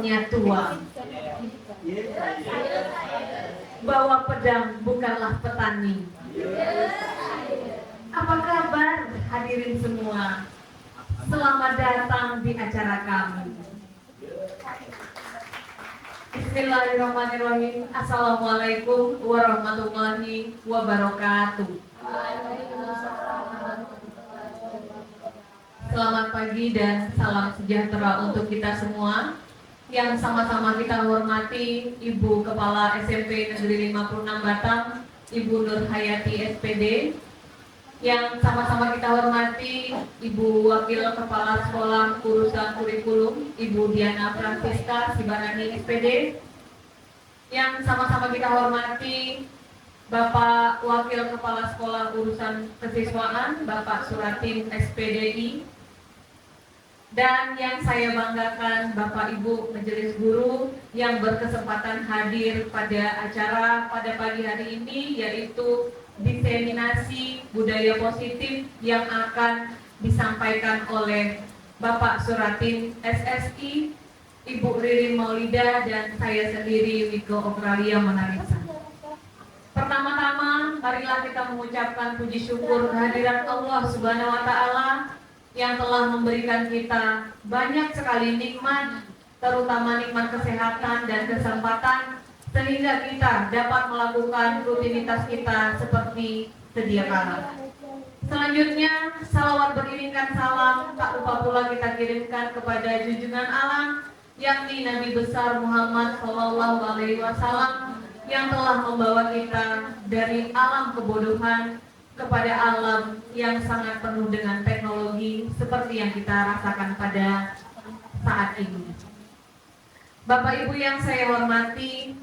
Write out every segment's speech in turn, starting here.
punya tuang. Bawa pedang bukanlah petani. Apa kabar hadirin semua? Selamat datang di acara kami. Bismillahirrahmanirrahim. Assalamualaikum warahmatullahi wabarakatuh. Selamat pagi dan salam sejahtera untuk kita semua. Yang sama-sama kita hormati Ibu Kepala SMP Negeri 56 Batang, Ibu Nur Hayati SPD. Yang sama-sama kita hormati Ibu Wakil Kepala Sekolah Urusan Kurikulum, Ibu Diana Francisca Sibarani SPD. Yang sama-sama kita hormati Bapak Wakil Kepala Sekolah Urusan Kesiswaan, Bapak Suratin SPDI. Dan yang saya banggakan Bapak Ibu Majelis Guru yang berkesempatan hadir pada acara pada pagi hari ini, yaitu diseminasi budaya positif yang akan disampaikan oleh Bapak Suratin SSI, Ibu Ririn Maulida, dan saya sendiri Wiko Okralia Monarisa. Pertama-tama marilah kita mengucapkan puji syukur kehadiran Allah Subhanahu wa Ta'ala yang telah memberikan kita banyak sekali nikmat, terutama nikmat kesehatan dan kesempatan, sehingga kita dapat melakukan rutinitas kita seperti sedia kala. Selanjutnya, salawat beriringkan salam tak lupa pula kita kirimkan kepada junjungan alam, yakni Nabi besar Muhammad SAW, yang telah membawa kita dari alam kebodohan kepada alam yang sangat penuh dengan teknologi seperti yang kita rasakan pada saat ini. Bapak Ibu yang saya hormati,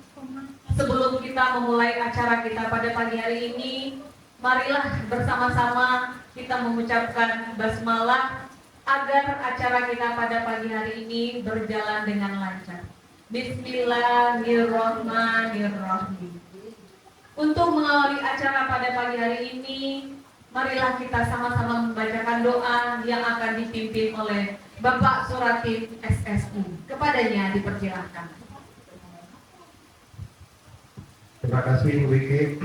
sebelum kita memulai acara kita pada pagi hari ini, marilah bersama-sama kita mengucapkan basmalah agar acara kita pada pagi hari ini berjalan dengan lancar. Bismillahirrahmanirrahim. Untuk mengawali acara pada pagi hari ini, marilah kita sama-sama membacakan doa yang akan dipimpin oleh Bapak Suratin SSI. Kepadanya dipersilahkan. Terima kasih Wiki.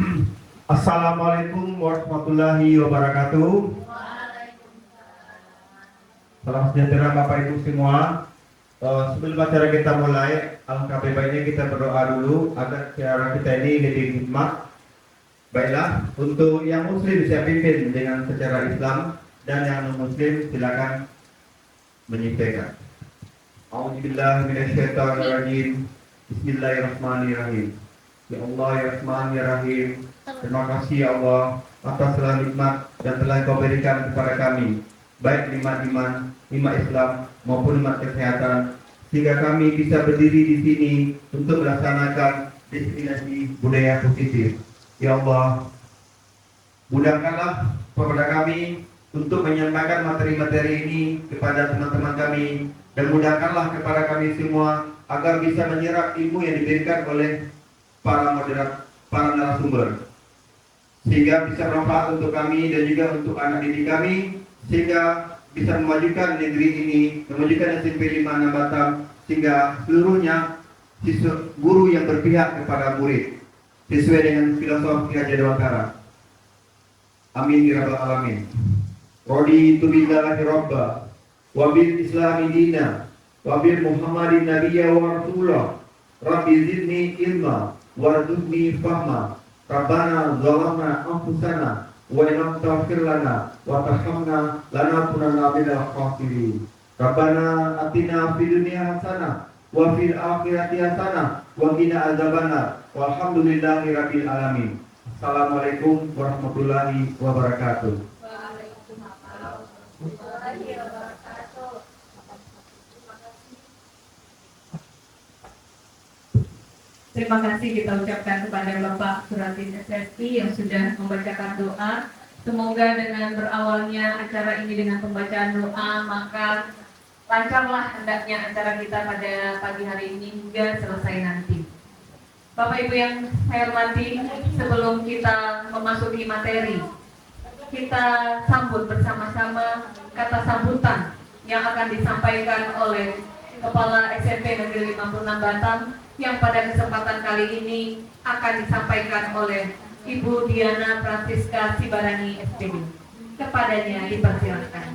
Assalamualaikum warahmatullahi wabarakatuh. Salam sejahtera Bapak Ibu semua. Sebelum acara kita mulai, alangkah baiknya kita berdoa dulu agar acara kita ini lebih hikmat. Baiklah, untuk yang muslim saya pimpin dengan secara Islam, dan yang non muslim silakan menyampaikan. A'udzubillahi minasyaitonirrajim. Bismillahirrahmanirrahim. Ya Allah ya Rahman ya Rahim, terima kasih ya Allah atas segala nikmat yang telah Kau berikan kepada kami, baik nikmat iman, nikmat Islam maupun nikmat kesehatan, sehingga kami bisa berdiri di sini untuk melaksanakan diseminasi budaya positif. Ya Allah, mudahkanlah kepada kami untuk menyampaikan materi-materi ini kepada teman-teman kami, dan mudahkanlah kepada kami semua agar bisa menyerap ilmu yang diberikan oleh para narasumber, sehingga bisa bermanfaat untuk kami dan juga untuk anak didik kami, sehingga bisa memajukan negeri ini, memajukan SMP 56 Batam, sehingga seluruhnya siswa guru yang berpihak kepada murid sesuai dengan filosofi Raja Dewantara. Amin ya rabbal alamin. Raditu billahi rabba wa bil islami dina wa bil Muhammadin nabiyya wa rasulah. Rabbi zidni ilma warzuqni fahma. Rabbana zalamna anfusana wa illam taghfir lana wa tarhamna lanakunanna minal khasirin. Rabbana atina fid dunya hasanah wa fil akhirati hasanah wa qina azabannar. Walhamdulillahi rabbil alamin. Assalamualaikum warahmatullahi wabarakatuh. Terima kasih kita ucapkan kepada Bapak Suratin SSI yang sudah membacakan doa. Semoga dengan berawalnya acara ini dengan pembacaan doa, maka lancarlah hendaknya acara kita pada pagi hari ini hingga selesai nanti. Bapak Ibu yang saya hormati, sebelum kita memasuki materi, kita sambut bersama-sama kata sambutan yang akan disampaikan oleh Kepala SMP Negeri 56 Batam, yang pada kesempatan kali ini akan disampaikan oleh Ibu Diana Francisca Sibarani SPD. Kepadanya dipersilakan.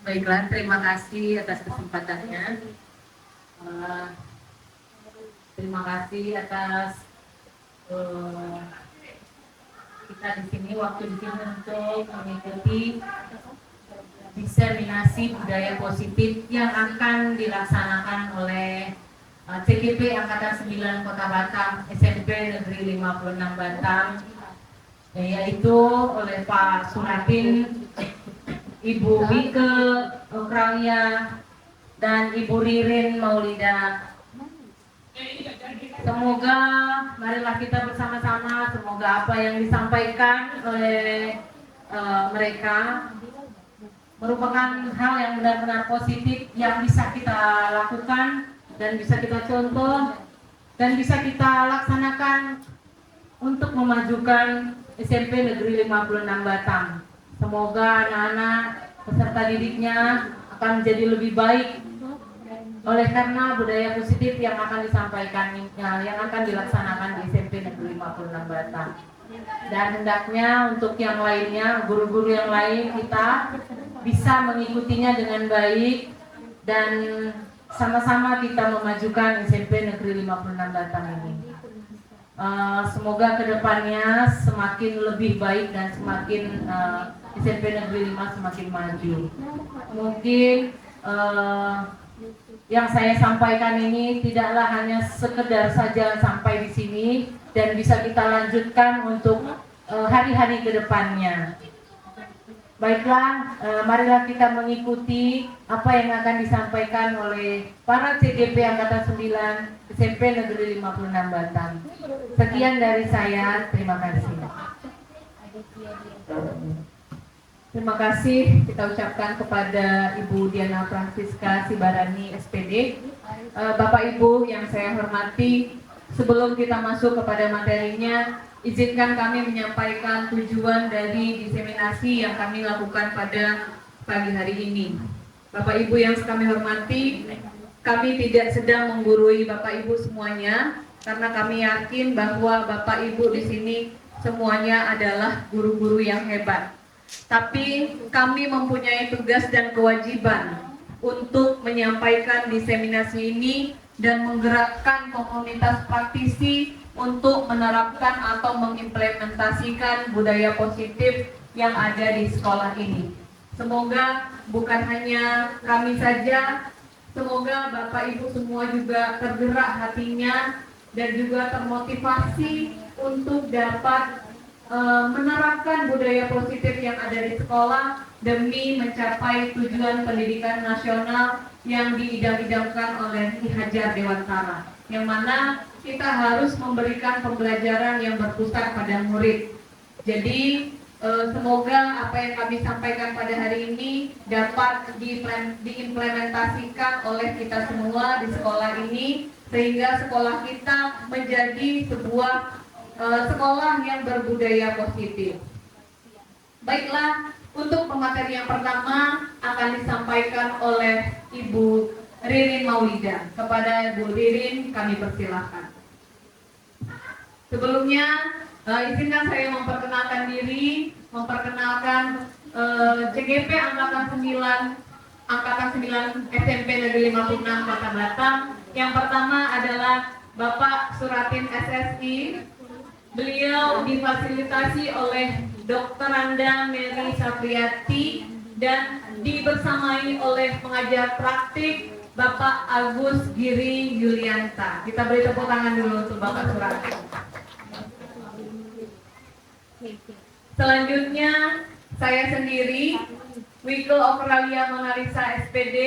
Baiklah, terima kasih atas kesempatannya. Terima kasih atas kita di sini, waktu di sini untuk mengikuti diseminasi budaya positif yang akan dilaksanakan oleh CGP Angkatan 9 Kota Batam, SMP Negeri 56 Batam, yaitu oleh Pak Suratin, Ibu Wike Okralia, dan Ibu Ririn Maulida. Semoga marilah kita bersama-sama, semoga apa yang disampaikan oleh mereka merupakan hal yang benar-benar positif yang bisa kita lakukan dan bisa kita contoh dan bisa kita laksanakan untuk memajukan SMP Negeri 56 Batam. Semoga anak-anak peserta didiknya akan menjadi lebih baik oleh karena budaya positif yang akan disampaikan, yang akan dilaksanakan di SMP Negeri 56 Batam. Dan hendaknya untuk yang lainnya, guru-guru yang lain, kita bisa mengikutinya dengan baik dan sama-sama kita memajukan SMP Negeri 56 Batam ini. Semoga kedepannya semakin lebih baik dan semakin SMP Negeri 5 semakin maju. Mungkin yang saya sampaikan ini tidaklah hanya sekedar saja sampai di sini dan bisa kita lanjutkan untuk hari-hari ke depannya. Baiklah, marilah kita mengikuti apa yang akan disampaikan oleh para CGP Angkatan 9 SMP Negeri 56 Batam. Sekian dari saya, terima kasih. Terima kasih kita ucapkan kepada Ibu Diana Francisca Sibarani SPD. Bapak Ibu yang saya hormati, sebelum kita masuk kepada materinya, izinkan kami menyampaikan tujuan dari diseminasi yang kami lakukan pada pagi hari ini. Bapak Ibu yang kami hormati, kami tidak sedang menggurui Bapak Ibu semuanya, karena kami yakin bahwa Bapak Ibu di sini semuanya adalah guru-guru yang hebat. Tapi kami mempunyai tugas dan kewajiban untuk menyampaikan diseminasi ini dan menggerakkan komunitas praktisi untuk menerapkan atau mengimplementasikan budaya positif yang ada di sekolah ini. Semoga bukan hanya kami saja, semoga Bapak Ibu semua juga tergerak hatinya dan juga termotivasi untuk dapat menerapkan budaya positif yang ada di sekolah demi mencapai tujuan pendidikan nasional yang diidam-idamkan oleh Ki Hajar Dewantara, yang mana kita harus memberikan pembelajaran yang berpusat pada murid. Jadi semoga apa yang kami sampaikan pada hari ini dapat diimplementasikan oleh kita semua di sekolah ini, sehingga sekolah kita menjadi sebuah sekolah yang berbudaya positif. Baiklah, untuk pemateri yang pertama akan disampaikan oleh Ibu Ririn Maulida. Kepada Ibu Ririn kami persilahkan. Sebelumnya izinkan saya memperkenalkan diri, memperkenalkan CGP Angkatan 9 SMP Negeri 56 Kota Batam. Yang pertama adalah Bapak Suratin SSI. Beliau difasilitasi oleh Dr. Anda Mary Sapriati dan dibersamai oleh pengajar praktik Bapak Agus Giri Yulianta. Kita beri tepuk tangan dulu untuk Bapak Suratin. Selanjutnya saya sendiri, Wike Okralia Monalisa SPD.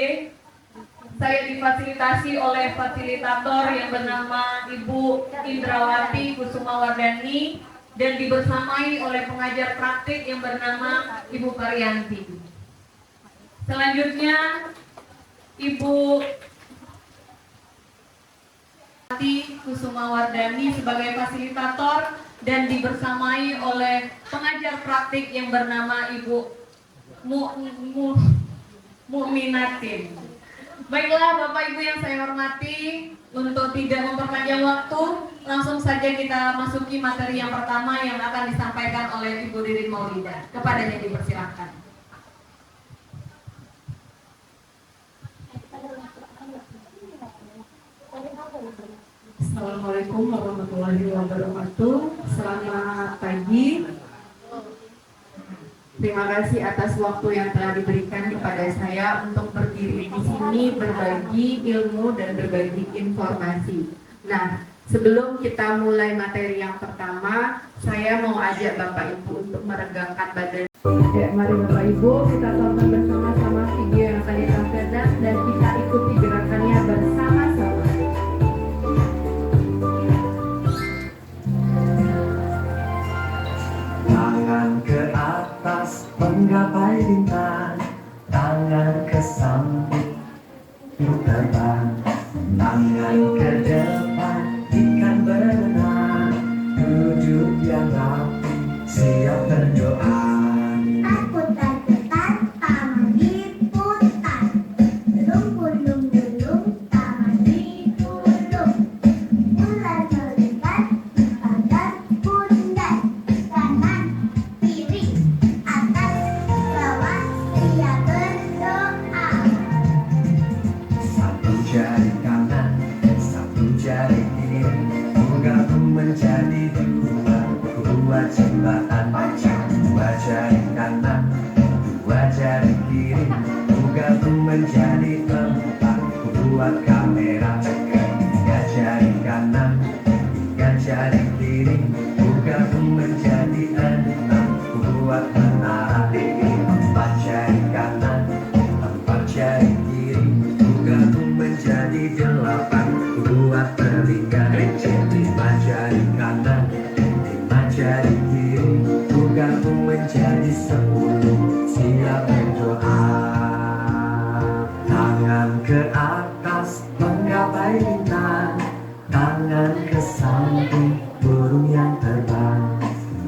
Saya difasilitasi oleh fasilitator yang bernama Ibu Indrawati Kusuma Wardani dan dibersamai oleh pengajar praktik yang bernama Ibu Parianti. Selanjutnya Ibu Kusuma Wardani sebagai fasilitator dan dibersamai oleh pengajar praktik yang bernama Ibu Mu'minatin. Baiklah Bapak Ibu yang saya hormati, untuk tidak memperpanjang waktu, langsung saja kita masuki materi yang pertama yang akan disampaikan oleh Ibu Ririn Maulida. Kepadanya dipersilahkan. Assalamualaikum warahmatullahi wabarakatuh. Selamat pagi. Terima kasih atas waktu yang telah diberikan kepada saya untuk berdiri di sini, berbagi ilmu dan berbagi informasi. Nah, sebelum kita mulai materi yang pertama, saya mau ajak Bapak Ibu untuk meregangkan badan. Ya, mari Bapak Ibu kita tonton bersama-sama video yang akan ditampilkan dan kita ikuti gerakannya bersama-sama. Tangan ke atas menggapai bintang, tangan ke samping terbang, tangan ke depan ikan berenang, duduk yang rapi siap berdoa. Aku takutan taman diputar, gulung-gulung taman digulung, ular melibat di pagar bundar, kanan kiri atas bawah dia berdoa. Satu jari kanan, satu jari kiri, bergabung menjadi dua jembatan. Dua jari kanan, dua jari kiri, bergabung menjadi empat, buat kamera. Tiga jari kanan, tiga jari kiri, bergabung menjadi enam, buat menara. Empat jari kanan, empat jari kiri, bergabung menjadi delapan, buat telinga. Lima jari kanan, lima jari kiri, bergabung menjadi 10, siap berdoa. Tangan ke atas menggapai bintang, tangan ke samping burung yang terbang,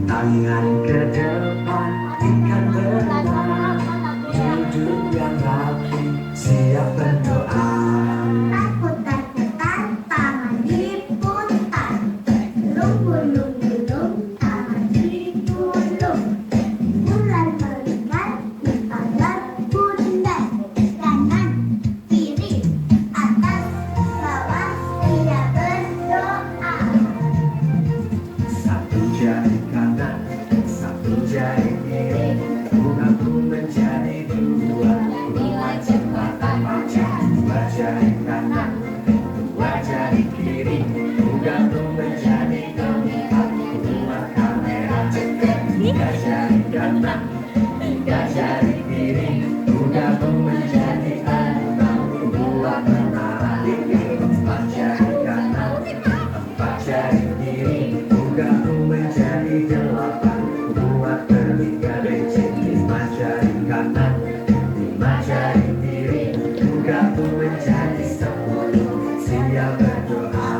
tangan ke depan ikan berenang, duduk yang rapi siap berdoa. Aku takutan taman diputar, gulung-gulung taman digulung, ular melibat di pagar bundar, kanan kiri atas bawah dia berdoa. Satu jari kanan, satu jari kiri, bergabung menjadi dua jembatan. Dua jari kanan, dua jari kiri, bergabung menjadi empat, dua kamera. Tiga jari kanan, tiga jari kiri, bergabung menjadi enam, dua menara. Empat jari kanan, empat jari kiri, bergabung menjadi delapan, buat telinga. Lima jari kanan, lima jari kiri, bergabung menjadi 10, siap berdoa.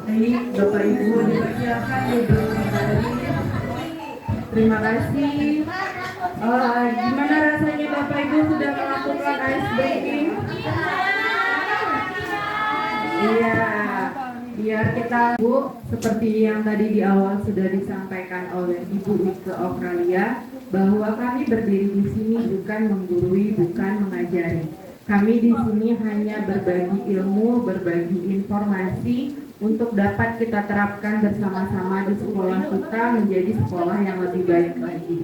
Baik, Bapak Ibu dipersilakan duduk kembali. Terima kasih. Gimana rasanya Bapak Ibu sudah melakukan ice breaking? Iya, biar kita Bu, seperti yang tadi di awal sudah disampaikan oleh Ibu Wike Australia, bahwa kami berdiri di sini bukan menggurui, bukan mengajari. Kami di sini hanya berbagi ilmu, berbagi informasi untuk dapat kita terapkan bersama-sama di sekolah kita menjadi sekolah yang lebih baik lagi.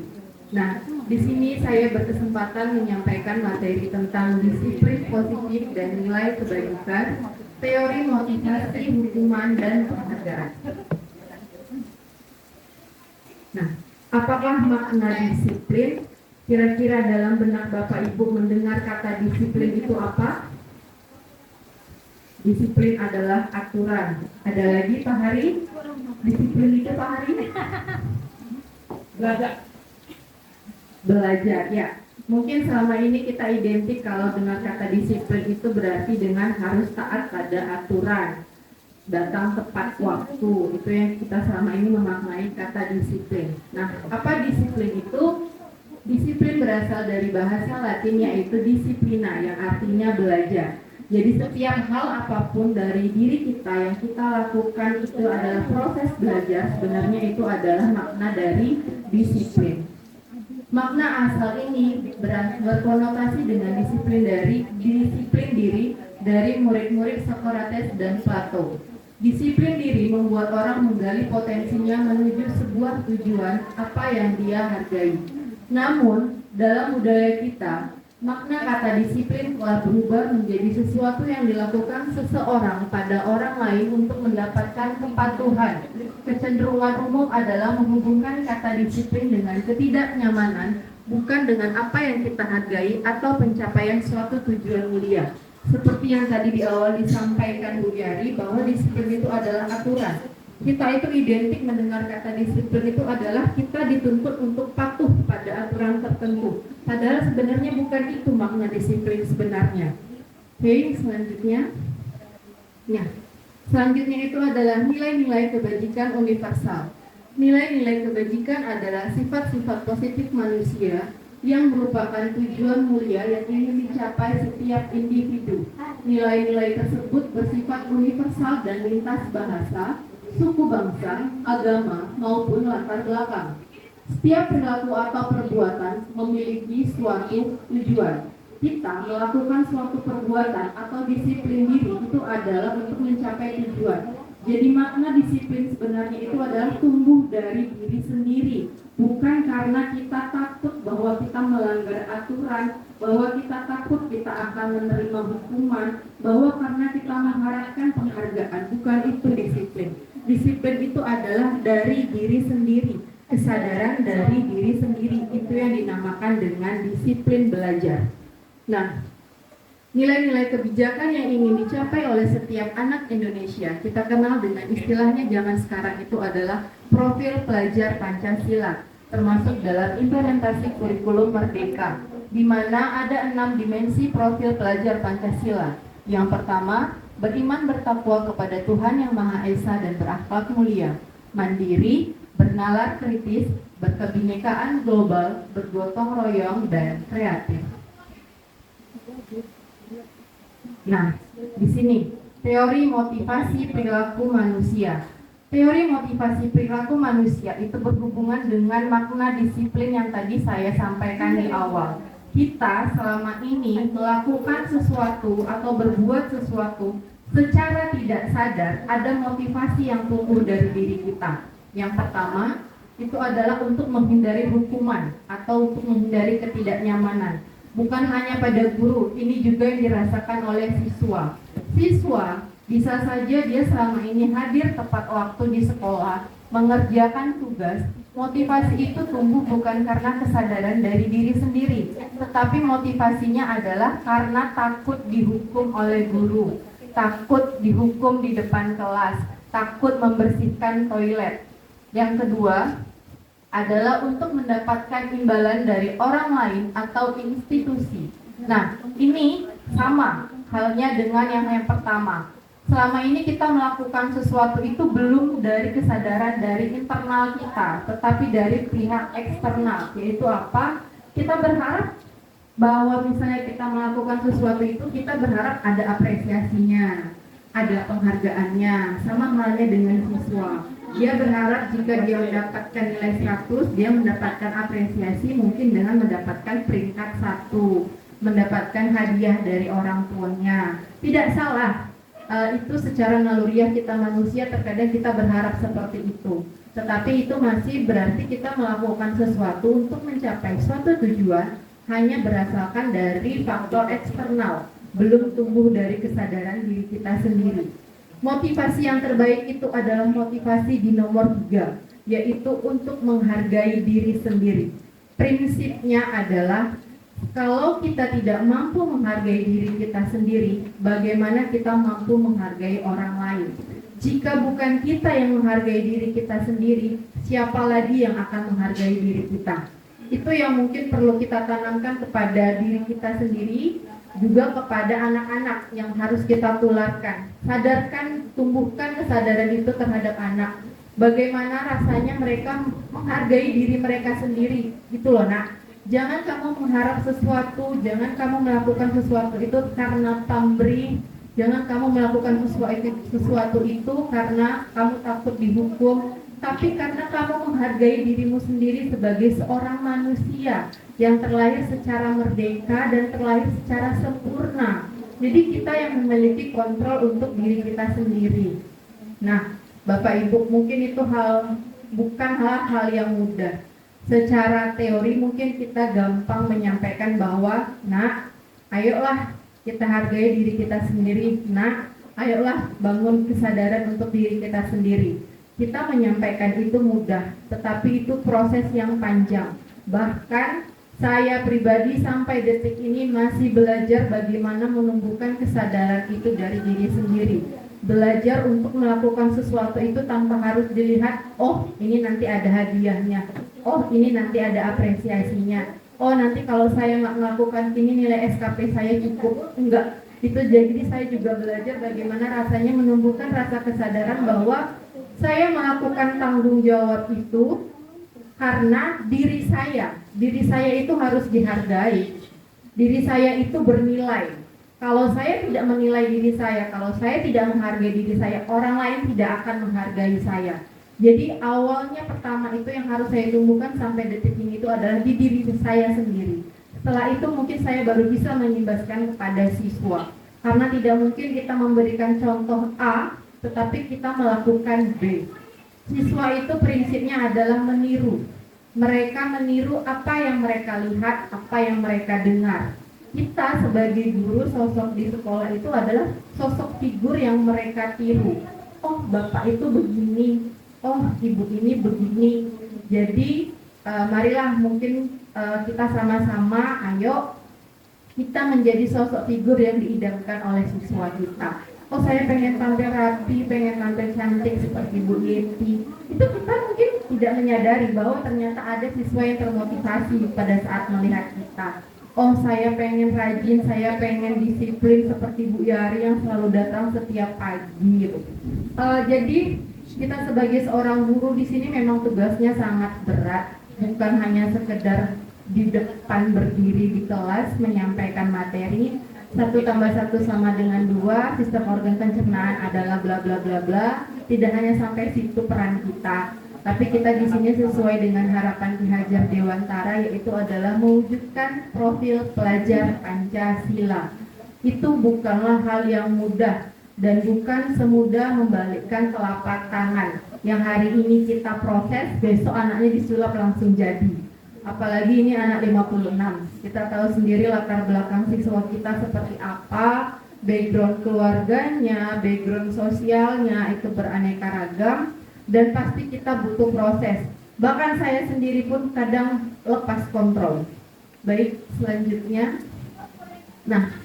Nah, di sini saya berkesempatan menyampaikan materi tentang disiplin positif dan nilai kebaikan, teori motivasi, hukuman, dan penghargaan. Nah, apakah makna disiplin? Kira-kira dalam benak Bapak Ibu mendengar kata disiplin itu apa? Disiplin adalah aturan. Ada lagi Pak Hari? Disiplin itu Pak Hari? Gak ada. belajar. Ya, mungkin selama ini kita identik kalau dengar kata disiplin itu berarti dengan harus taat pada aturan, datang tepat waktu. Itu yang kita selama ini memaknai kata disiplin. Nah, apa disiplin itu? Disiplin berasal dari bahasa Latin yaitu disiplina yang artinya belajar. Jadi setiap hal apapun dari diri kita yang kita lakukan itu adalah proses belajar. Sebenarnya itu adalah makna dari disiplin. Makna asal ini berkonotasi dengan disiplin diri dari murid-murid Socrates dan Plato. Disiplin diri membuat orang menggali potensinya menuju sebuah tujuan apa yang dia hargai. Namun, dalam budaya kita, makna kata disiplin telah berubah menjadi sesuatu yang dilakukan seseorang pada orang lain untuk mendapatkan kepatuhan. Kecenderungan umum adalah menghubungkan kata disiplin dengan ketidaknyamanan, bukan dengan apa yang kita hargai atau pencapaian suatu tujuan mulia. Seperti yang tadi di awal disampaikan Bu Yari, bahwa disiplin itu adalah aturan. Kita itu identik mendengar kata disiplin itu adalah kita dituntut untuk patuh pada aturan tertentu. Padahal sebenarnya bukan itu makna disiplin sebenarnya. Oke, selanjutnya. Nah, selanjutnya itu adalah nilai-nilai kebajikan universal. Nilai-nilai kebajikan adalah sifat-sifat positif manusia yang merupakan tujuan mulia yang ingin dicapai setiap individu. Nilai-nilai tersebut bersifat universal dan lintas bahasa, suku bangsa, agama, maupun latar belakang. Setiap perilaku atau perbuatan memiliki suatu tujuan. Kita melakukan suatu perbuatan atau disiplin diri itu adalah untuk mencapai tujuan. Jadi makna disiplin sebenarnya itu adalah tumbuh dari diri sendiri, bukan karena kita takut bahwa kita melanggar aturan, bahwa kita takut kita akan menerima hukuman, bahwa karena kita mengharapkan penghargaan. Bukan itu disiplin. Disiplin itu adalah dari diri sendiri, kesadaran dari diri sendiri. Itu yang dinamakan dengan disiplin belajar. Nah, nilai-nilai kebijakan yang ingin dicapai oleh setiap anak Indonesia, kita kenal dengan istilahnya zaman sekarang itu adalah profil pelajar Pancasila, termasuk dalam implementasi kurikulum Merdeka, di mana ada 6 dimensi profil pelajar Pancasila. Yang pertama, beriman bertakwa kepada Tuhan Yang Maha Esa dan berakhlak mulia, mandiri, bernalar kritis, berkebinekaan global, bergotong royong, dan kreatif. Nah, di sini teori motivasi perilaku manusia. Teori motivasi perilaku manusia itu berhubungan dengan makna disiplin yang tadi saya sampaikan di awal. Kita selama ini melakukan sesuatu atau berbuat sesuatu secara tidak sadar, ada motivasi yang tumbuh dari diri kita. Yang pertama, itu adalah untuk menghindari hukuman atau untuk menghindari ketidaknyamanan. Bukan hanya pada guru, ini juga yang dirasakan oleh siswa. Siswa bisa saja dia selama ini hadir tepat waktu di sekolah, mengerjakan tugas. Motivasi itu tumbuh bukan karena kesadaran dari diri sendiri, tetapi motivasinya adalah karena takut dihukum oleh guru, takut dihukum di depan kelas, takut membersihkan toilet. Yang kedua adalah untuk mendapatkan imbalan dari orang lain atau institusi. Nah, ini sama halnya dengan yang pertama. Selama ini kita melakukan sesuatu itu belum dari kesadaran dari internal kita, tetapi dari pihak eksternal. Yaitu apa? Kita berharap bahwa misalnya kita melakukan sesuatu itu, kita berharap ada apresiasinya, ada penghargaannya. Sama halnya dengan siswa. Dia berharap jika dia mendapatkan nilai 100, dia mendapatkan apresiasi mungkin dengan mendapatkan peringkat 1, mendapatkan hadiah dari orang tuanya. Tidak salah, itu secara naluriah kita manusia terkadang kita berharap seperti itu. Tetapi itu masih berarti kita melakukan sesuatu untuk mencapai suatu tujuan hanya berdasarkan dari faktor eksternal, belum tumbuh dari kesadaran diri kita sendiri. Motivasi yang terbaik itu adalah motivasi di nomor 3, yaitu untuk menghargai diri sendiri. Prinsipnya adalah kalau kita tidak mampu menghargai diri kita sendiri, bagaimana kita mampu menghargai orang lain? Jika bukan kita yang menghargai diri kita sendiri, siapa lagi yang akan menghargai diri kita? Itu yang mungkin perlu kita tanamkan kepada diri kita sendiri, juga kepada anak-anak yang harus kita tularkan. Sadarkan, tumbuhkan kesadaran itu terhadap anak. Bagaimana rasanya mereka menghargai diri mereka sendiri, gitu loh nak. Jangan kamu mengharap sesuatu, jangan kamu melakukan sesuatu itu karena pamrih, jangan kamu melakukan sesuatu itu karena kamu takut dihukum, tapi karena kamu menghargai dirimu sendiri sebagai seorang manusia yang terlahir secara merdeka dan terlahir secara sempurna. Jadi kita yang memiliki kontrol untuk diri kita sendiri. Nah, Bapak Ibu, mungkin itu bukan hal-hal yang mudah. Secara teori mungkin kita gampang menyampaikan bahwa, nak, ayolah kita hargai diri kita sendiri. Nak, ayolah bangun kesadaran untuk diri kita sendiri. Kita menyampaikan itu mudah, tetapi itu proses yang panjang. Bahkan saya pribadi sampai detik ini masih belajar bagaimana menumbuhkan kesadaran itu dari diri sendiri. Belajar untuk melakukan sesuatu itu tanpa harus dilihat, oh ini nanti ada hadiahnya, oh ini nanti ada apresiasinya, oh nanti kalau saya nggak melakukan ini nilai SKP saya cukup. Enggak, itu jadi saya juga belajar bagaimana rasanya menumbuhkan rasa kesadaran bahwa saya melakukan tanggung jawab itu karena diri saya itu harus dihargai, diri saya itu bernilai. Kalau saya tidak menilai diri saya, kalau saya tidak menghargai diri saya, orang lain tidak akan menghargai saya. Jadi awalnya pertama itu yang harus saya tumbuhkan sampai detik ini itu adalah di diri saya sendiri. Setelah itu mungkin saya baru bisa mengimbaskan kepada siswa. Karena tidak mungkin kita memberikan contoh A, tetapi kita melakukan B. Siswa itu prinsipnya adalah meniru. Mereka meniru apa yang mereka lihat, apa yang mereka dengar. Kita sebagai guru, sosok di sekolah itu adalah sosok figur yang mereka tiru. Oh, bapak itu begini, oh ibu ini begini. Jadi marilah mungkin kita sama-sama, ayo kita menjadi sosok figur yang diidamkan oleh siswa kita. Oh, saya pengen tampil rapi, pengen tampil cantik seperti Bu Yeti. Itu kita mungkin tidak menyadari bahwa ternyata ada siswa yang termotivasi pada saat melihat kita. Oh, saya pengen rajin, saya pengen disiplin seperti Bu Yari yang selalu datang setiap pagi. Jadi kita sebagai seorang guru di sini memang tugasnya sangat berat, bukan hanya sekedar di depan berdiri di kelas menyampaikan materi. 1 tambah 1 sama dengan 2, sistem organ pencernaan adalah bla bla bla bla. Tidak hanya sampai situ peran kita, tapi kita di sini sesuai dengan harapan Ki Hajar Dewantara, yaitu adalah mewujudkan profil pelajar Pancasila. Itu bukanlah hal yang mudah dan bukan semudah membalikkan telapak tangan yang hari ini kita proses, besok anaknya disulap langsung jadi. Apalagi ini anak 56. Kita tahu sendiri latar belakang siswa kita seperti apa, background keluarganya, background sosialnya itu beraneka ragam. Dan pasti kita butuh proses. Bahkan saya sendiri pun kadang lepas kontrol. Baik, selanjutnya. Nah,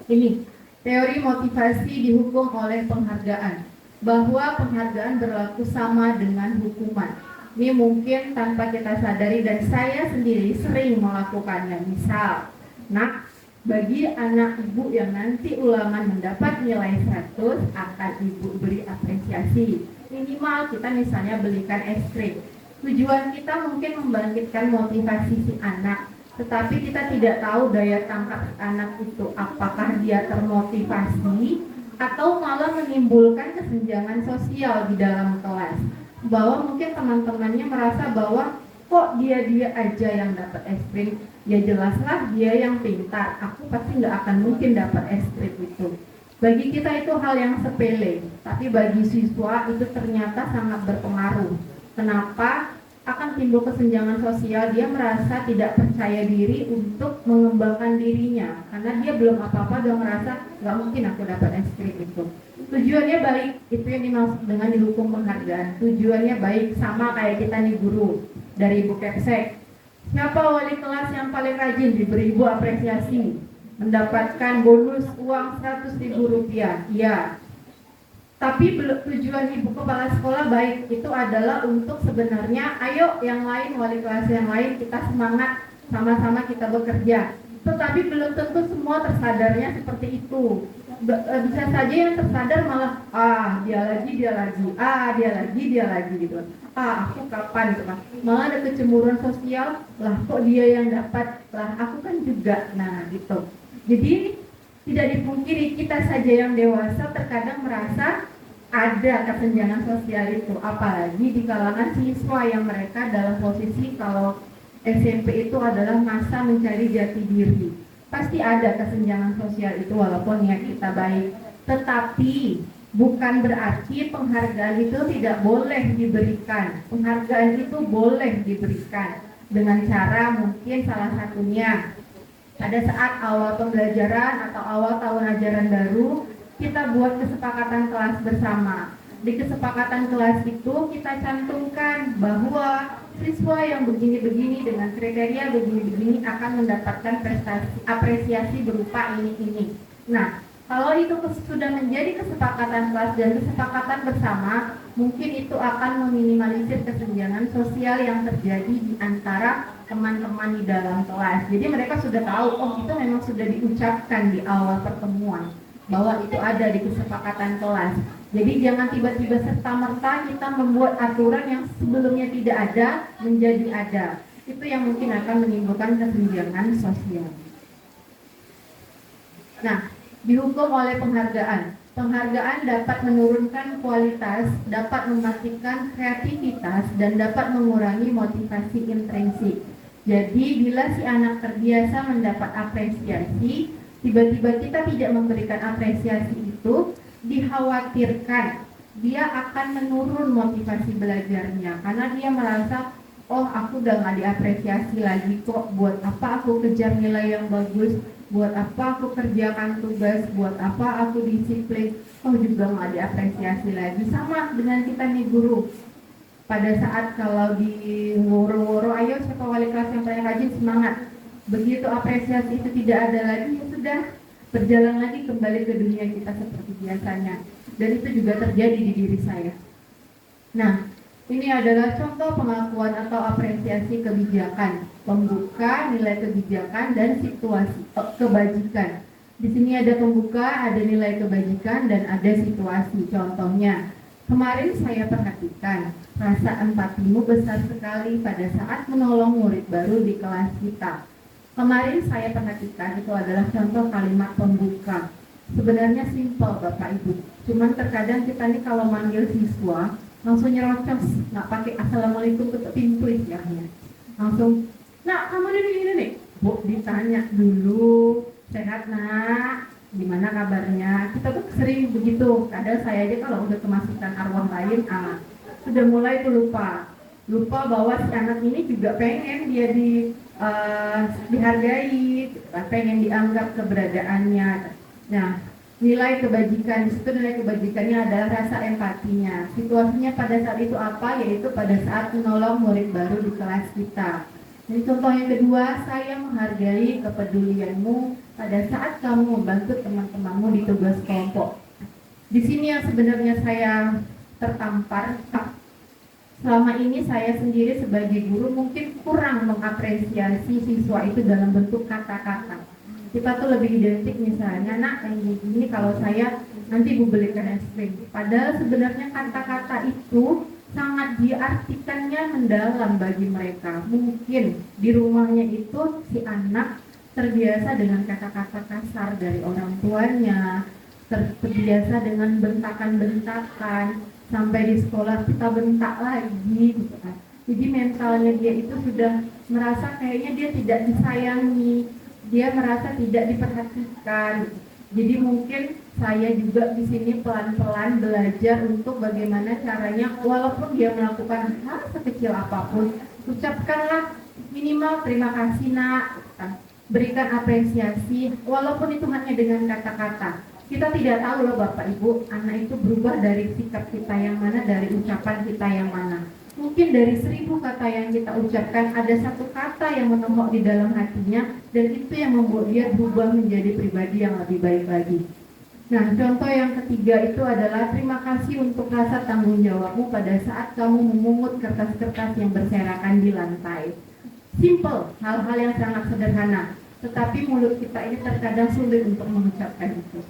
ini teori motivasi dihukum oleh penghargaan. Bahwa penghargaan berlaku sama dengan hukuman. Ini mungkin tanpa kita sadari dan saya sendiri sering melakukannya. Misal, nak, bagi anak ibu yang nanti ulangan mendapat nilai 100 akan ibu beri apresiasi. Minimal kita misalnya belikan es krim. Tujuan kita mungkin membangkitkan motivasi si anak, tetapi kita tidak tahu daya tangkap anak itu apakah dia termotivasi atau malah menimbulkan kesenjangan sosial di dalam kelas. Bahwa mungkin teman-temannya merasa bahwa kok dia aja yang dapat es krim, ya jelaslah dia yang pintar, aku pasti nggak akan mungkin dapat es krim itu. Bagi kita itu hal yang sepele, tapi bagi siswa itu ternyata sangat berpengaruh. Kenapa? Akan timbul kesenjangan sosial, dia merasa tidak percaya diri untuk mengembangkan dirinya. Karena dia belum apa-apa, dia merasa nggak mungkin aku dapat es krim itu. Tujuannya baik, itu yang dimaksud dengan dihukum penghargaan. Tujuannya baik, sama kayak kita nih guru dari Ibu Kepsek. Siapa wali kelas yang paling rajin diberi Ibu apresiasi? Mendapatkan bonus uang Rp100.000. Iya. Tapi tujuan ibu kepala sekolah baik itu adalah untuk sebenarnya ayo yang lain, wali kelas yang lain, kita semangat sama-sama kita bekerja. Tetapi belum tentu semua tersadarnya seperti itu. Bisa saja yang tersadar malah dia lagi gitu. Aku kapan gitu kan. Malah ada kecemburuan sosial, lah kok dia yang dapat, lah aku kan juga. Nah gitu. Jadi tidak dipungkiri kita saja yang dewasa terkadang merasa ada kesenjangan sosial itu, apalagi di kalangan siswa yang mereka dalam posisi kalau SMP itu adalah masa mencari jati diri. Pasti ada kesenjangan sosial itu walaupun niat kita baik. Tetapi bukan berarti penghargaan itu tidak boleh diberikan. Penghargaan itu boleh diberikan dengan cara mungkin salah satunya pada saat awal pembelajaran atau awal tahun ajaran baru, kita buat kesepakatan kelas bersama. Di kesepakatan kelas itu kita cantumkan bahwa siswa yang begini-begini dengan kriteria begini-begini akan mendapatkan apresiasi berupa ini. Nah, kalau itu sudah menjadi kesepakatan kelas dan kesepakatan bersama, mungkin itu akan meminimalisir kesenjangan sosial yang terjadi di antara teman-teman di dalam kelas. Jadi mereka sudah tahu, itu memang sudah diucapkan di awal pertemuan bahwa itu ada di kesepakatan kelas. Jadi jangan tiba-tiba serta-merta kita membuat aturan yang sebelumnya tidak ada menjadi ada. Itu yang mungkin akan menimbulkan kesenjangan sosial. Nah, dihukum oleh penghargaan. Penghargaan dapat menurunkan kualitas, dapat mematikan kreativitas, dan dapat mengurangi motivasi intrinsik. Jadi bila si anak terbiasa mendapat apresiasi, tiba-tiba kita tidak memberikan apresiasi itu, dikhawatirkan dia akan menurun motivasi belajarnya karena dia merasa aku udah gak diapresiasi lagi kok, buat apa aku kejar nilai yang bagus, buat apa aku kerjakan tugas, buat apa aku disiplin, juga gak diapresiasi lagi. Sama dengan kita nih guru, pada saat kalau di woro-woro, ayo siapa wali kelas yang paling rajin, semangat. Begitu apresiasi itu tidak ada lagi, ya sudah berjalan lagi kembali ke dunia kita seperti biasanya. Dan itu juga terjadi di diri saya. Nah, ini adalah contoh pengakuan atau apresiasi kebijakan, pembuka, nilai kebijakan, dan situasi kebajikan. Di sini ada pembuka, ada nilai kebajikan, dan ada situasi. Contohnya, kemarin saya perhatikan rasa empatimu besar sekali pada saat menolong murid baru di kelas kita. Kemarin saya perhatikan itu adalah contoh kalimat pembuka. Sebenarnya simpel Bapak Ibu. Cuman terkadang kita nih kalau manggil siswa langsung nyerocos, nggak pakai assalamualaikum ketuk pintu istilahnya. Langsung, nak kamu ini nih, Bu ditanya dulu, sehat nak, gimana kabarnya? Kita tuh sering begitu. Kadang saya aja kalau udah kemasukan arwah lain, sudah mulai tuh lupa bahwa si anak ini juga pengen dia dihargai, pengen dianggap keberadaannya. Nah, nilai kebajikan, di situ nilai kebajikannya adalah rasa empatinya. Situasinya pada saat itu apa? Yaitu pada saat menolong murid baru di kelas kita. Jadi contoh yang kedua, saya menghargai kepedulianmu pada saat kamu membantu teman-temanmu di tugas kelompok. Di sini yang sebenarnya saya tertampar, selama ini saya sendiri sebagai guru mungkin kurang mengapresiasi siswa itu dalam bentuk kata-kata. Kita tuh lebih identik misalnya, nak yang gini kalau saya nanti Bu belikan es krim. Padahal sebenarnya kata-kata itu sangat diartikannya mendalam bagi mereka. Mungkin di rumahnya itu si anak terbiasa dengan kata-kata kasar dari orang tuanya, terbiasa dengan bentakan-bentakan, sampai di sekolah kita bentak lagi gitu kan. Jadi mentalnya dia itu sudah merasa kayaknya dia tidak disayangi, dia merasa tidak diperhatikan. Jadi mungkin saya juga di sini pelan-pelan belajar untuk bagaimana caranya, walaupun dia melakukan hal sekecil apapun, ucapkanlah minimal terima kasih nak, berikan apresiasi, walaupun itu hanya dengan kata-kata. Kita tidak tahu loh Bapak Ibu, anak itu berubah dari sikap kita yang mana, dari ucapan kita yang mana. Mungkin dari 1000 kata yang kita ucapkan, ada satu kata yang menempel di dalam hatinya, dan itu yang membuat dia berubah menjadi pribadi yang lebih baik lagi. Nah, contoh yang ketiga itu adalah terima kasih untuk rasa tanggung jawabmu pada saat kamu memungut kertas-kertas yang berserakan di lantai. Simple, hal-hal yang sangat sederhana, tetapi mulut kita ini terkadang sulit untuk mengucapkan itu.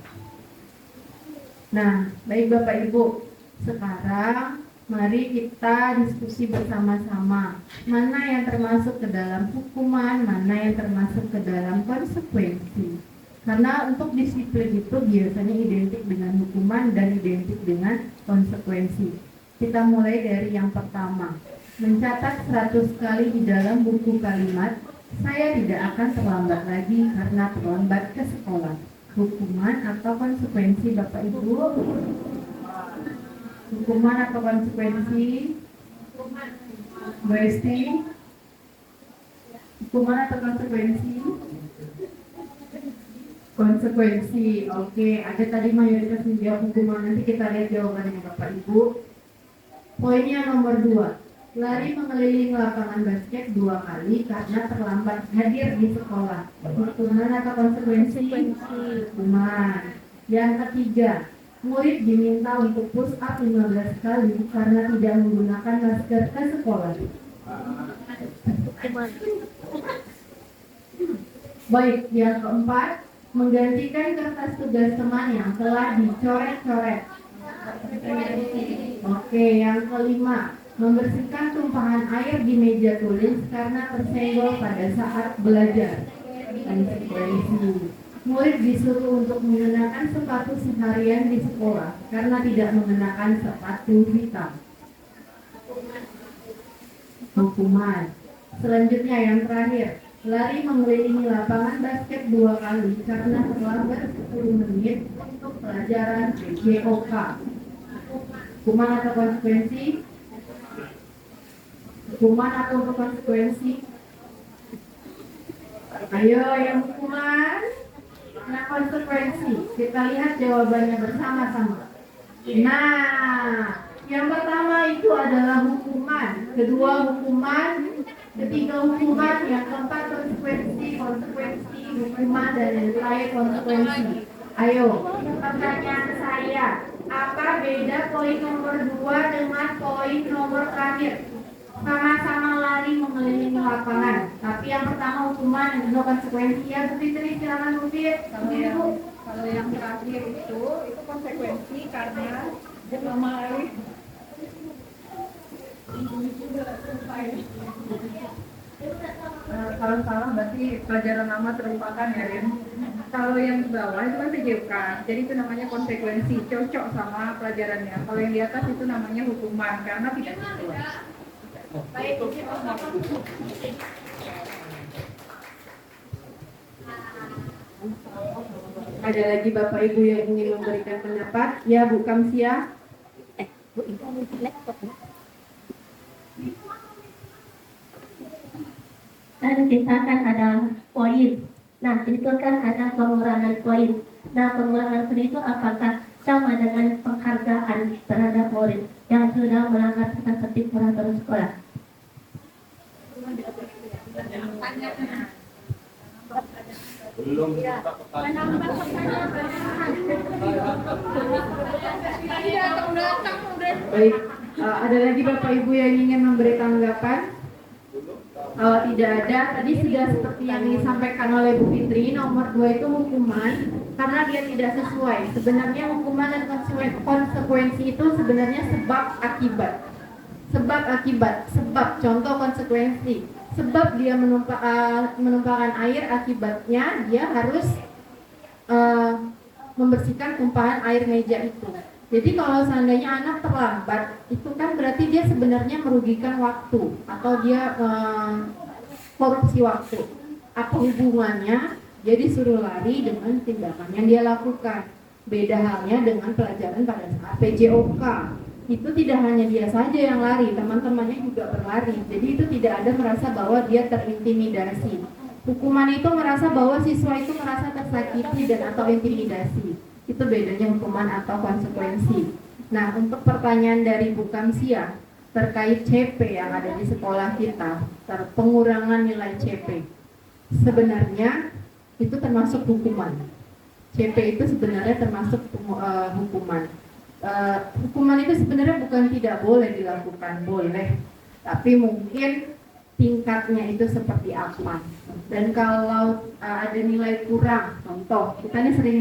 Nah, baik Bapak Ibu, sekarang mari kita diskusi bersama-sama mana yang termasuk ke dalam hukuman, mana yang termasuk ke dalam konsekuensi. Karena untuk disiplin itu biasanya identik dengan hukuman dan identik dengan konsekuensi. Kita mulai dari yang pertama. Mencatat 100 kali di dalam buku kalimat, saya tidak akan terlambat lagi karena terlambat ke sekolah. Hukuman atau konsekuensi Bapak Ibu? Hukuman atau konsekuensi? Bu Esti? Hukuman atau konsekuensi? Konsekuensi, oke. Ada tadi mayoritas menjawab hukuman. Nanti kita lihat jawabannya Bapak Ibu. Poinnya nomor 2. Lari mengelilingi lapangan basket 2 kali karena terlambat hadir di sekolah. Hukuman atau konsekuensi? Hukuman. Yang ketiga, murid diminta untuk push up 15 kali karena tidak menggunakan masker ke sekolah. Baik, yang keempat, menggantikan kertas tugas teman yang telah dicoret-coret. Oke, yang kelima, membersihkan tumpahan air di meja tulis karena tersenggol pada saat belajar. Konsekuensi, murid disuruh untuk mengenakan sepatu seharian di sekolah karena tidak mengenakan sepatu hitam. Hukuman. Selanjutnya yang terakhir, lari mengelilingi lapangan basket 2 kali karena terlambat 10 menit untuk pelajaran PJOK. Hukuman atau konsekuensi? Hukuman atau konsekuensi? Ayo yang hukuman. Nah, konsekuensi. Kita lihat jawabannya bersama-sama. Nah, yang pertama itu adalah hukuman. Kedua hukuman. Ketiga hukuman, yang keempat konsekuensi, hukuman, dan yang terakhir konsekuensi. Ayo, pertanyaan saya, apa beda poin nomor 2 dengan poin nomor terakhir? Sama-sama lari mengelilingi lapangan, tapi yang pertama hukuman, yang kedua konsekuensi. Ya, Bu Fitri, silakan Bu Fitri. Kalau yang terakhir itu konsekuensi karena selama lari kalau salah berarti pelajaran lama terlupakan ya Rin. Kalau yang di bawah itu kan PJOK, jadi itu namanya konsekuensi, cocok sama pelajarannya. Kalau yang di atas itu namanya hukuman karena tidak sesuai. Baik, Ada lagi Bapak Ibu yang ingin memberikan pendapat? Ya, Bu Kamsia. Dan kita kan ada poin. Nah, itu kan ada pengurangan poin. Nah, pengurangan poin itu apakah sama dengan penghargaan terhadap murid yang sudah melanggar tata tertib peraturan sekolah? Belum. Baik, ada lagi Bapak Ibu yang ingin memberi tanggapan? Kalau tidak ada, tadi sudah seperti yang disampaikan oleh Bu Fitri, nomor 2 itu hukuman karena dia tidak sesuai. Sebenarnya hukuman dan konsekuensi itu sebenarnya sebab akibat. Sebab akibat, sebab contoh konsekuensi. Sebab dia menumpahkan air, akibatnya dia harus membersihkan tumpahan air meja itu. Jadi kalau seandainya anak terlambat, itu kan berarti dia sebenarnya merugikan waktu atau dia korupsi waktu. Apa hubungannya? Dia disuruh lari dengan tindakan yang dia lakukan. Beda halnya dengan pelajaran pada saat PJOK. Itu tidak hanya dia saja yang lari, teman-temannya juga berlari. Jadi itu tidak ada merasa bahwa dia terintimidasi. Hukuman itu merasa bahwa siswa itu merasa tersakiti dan atau intimidasi. Itu bedanya hukuman atau konsekuensi. Nah, untuk pertanyaan dari Bu Kamsia terkait CP yang ada di sekolah kita, pengurangan nilai CP, sebenarnya itu termasuk hukuman. CP itu sebenarnya termasuk hukuman. Hukuman itu sebenarnya bukan tidak boleh dilakukan, boleh, tapi mungkin tingkatnya itu seperti apa. Dan kalau ada nilai kurang, contoh kita ini sering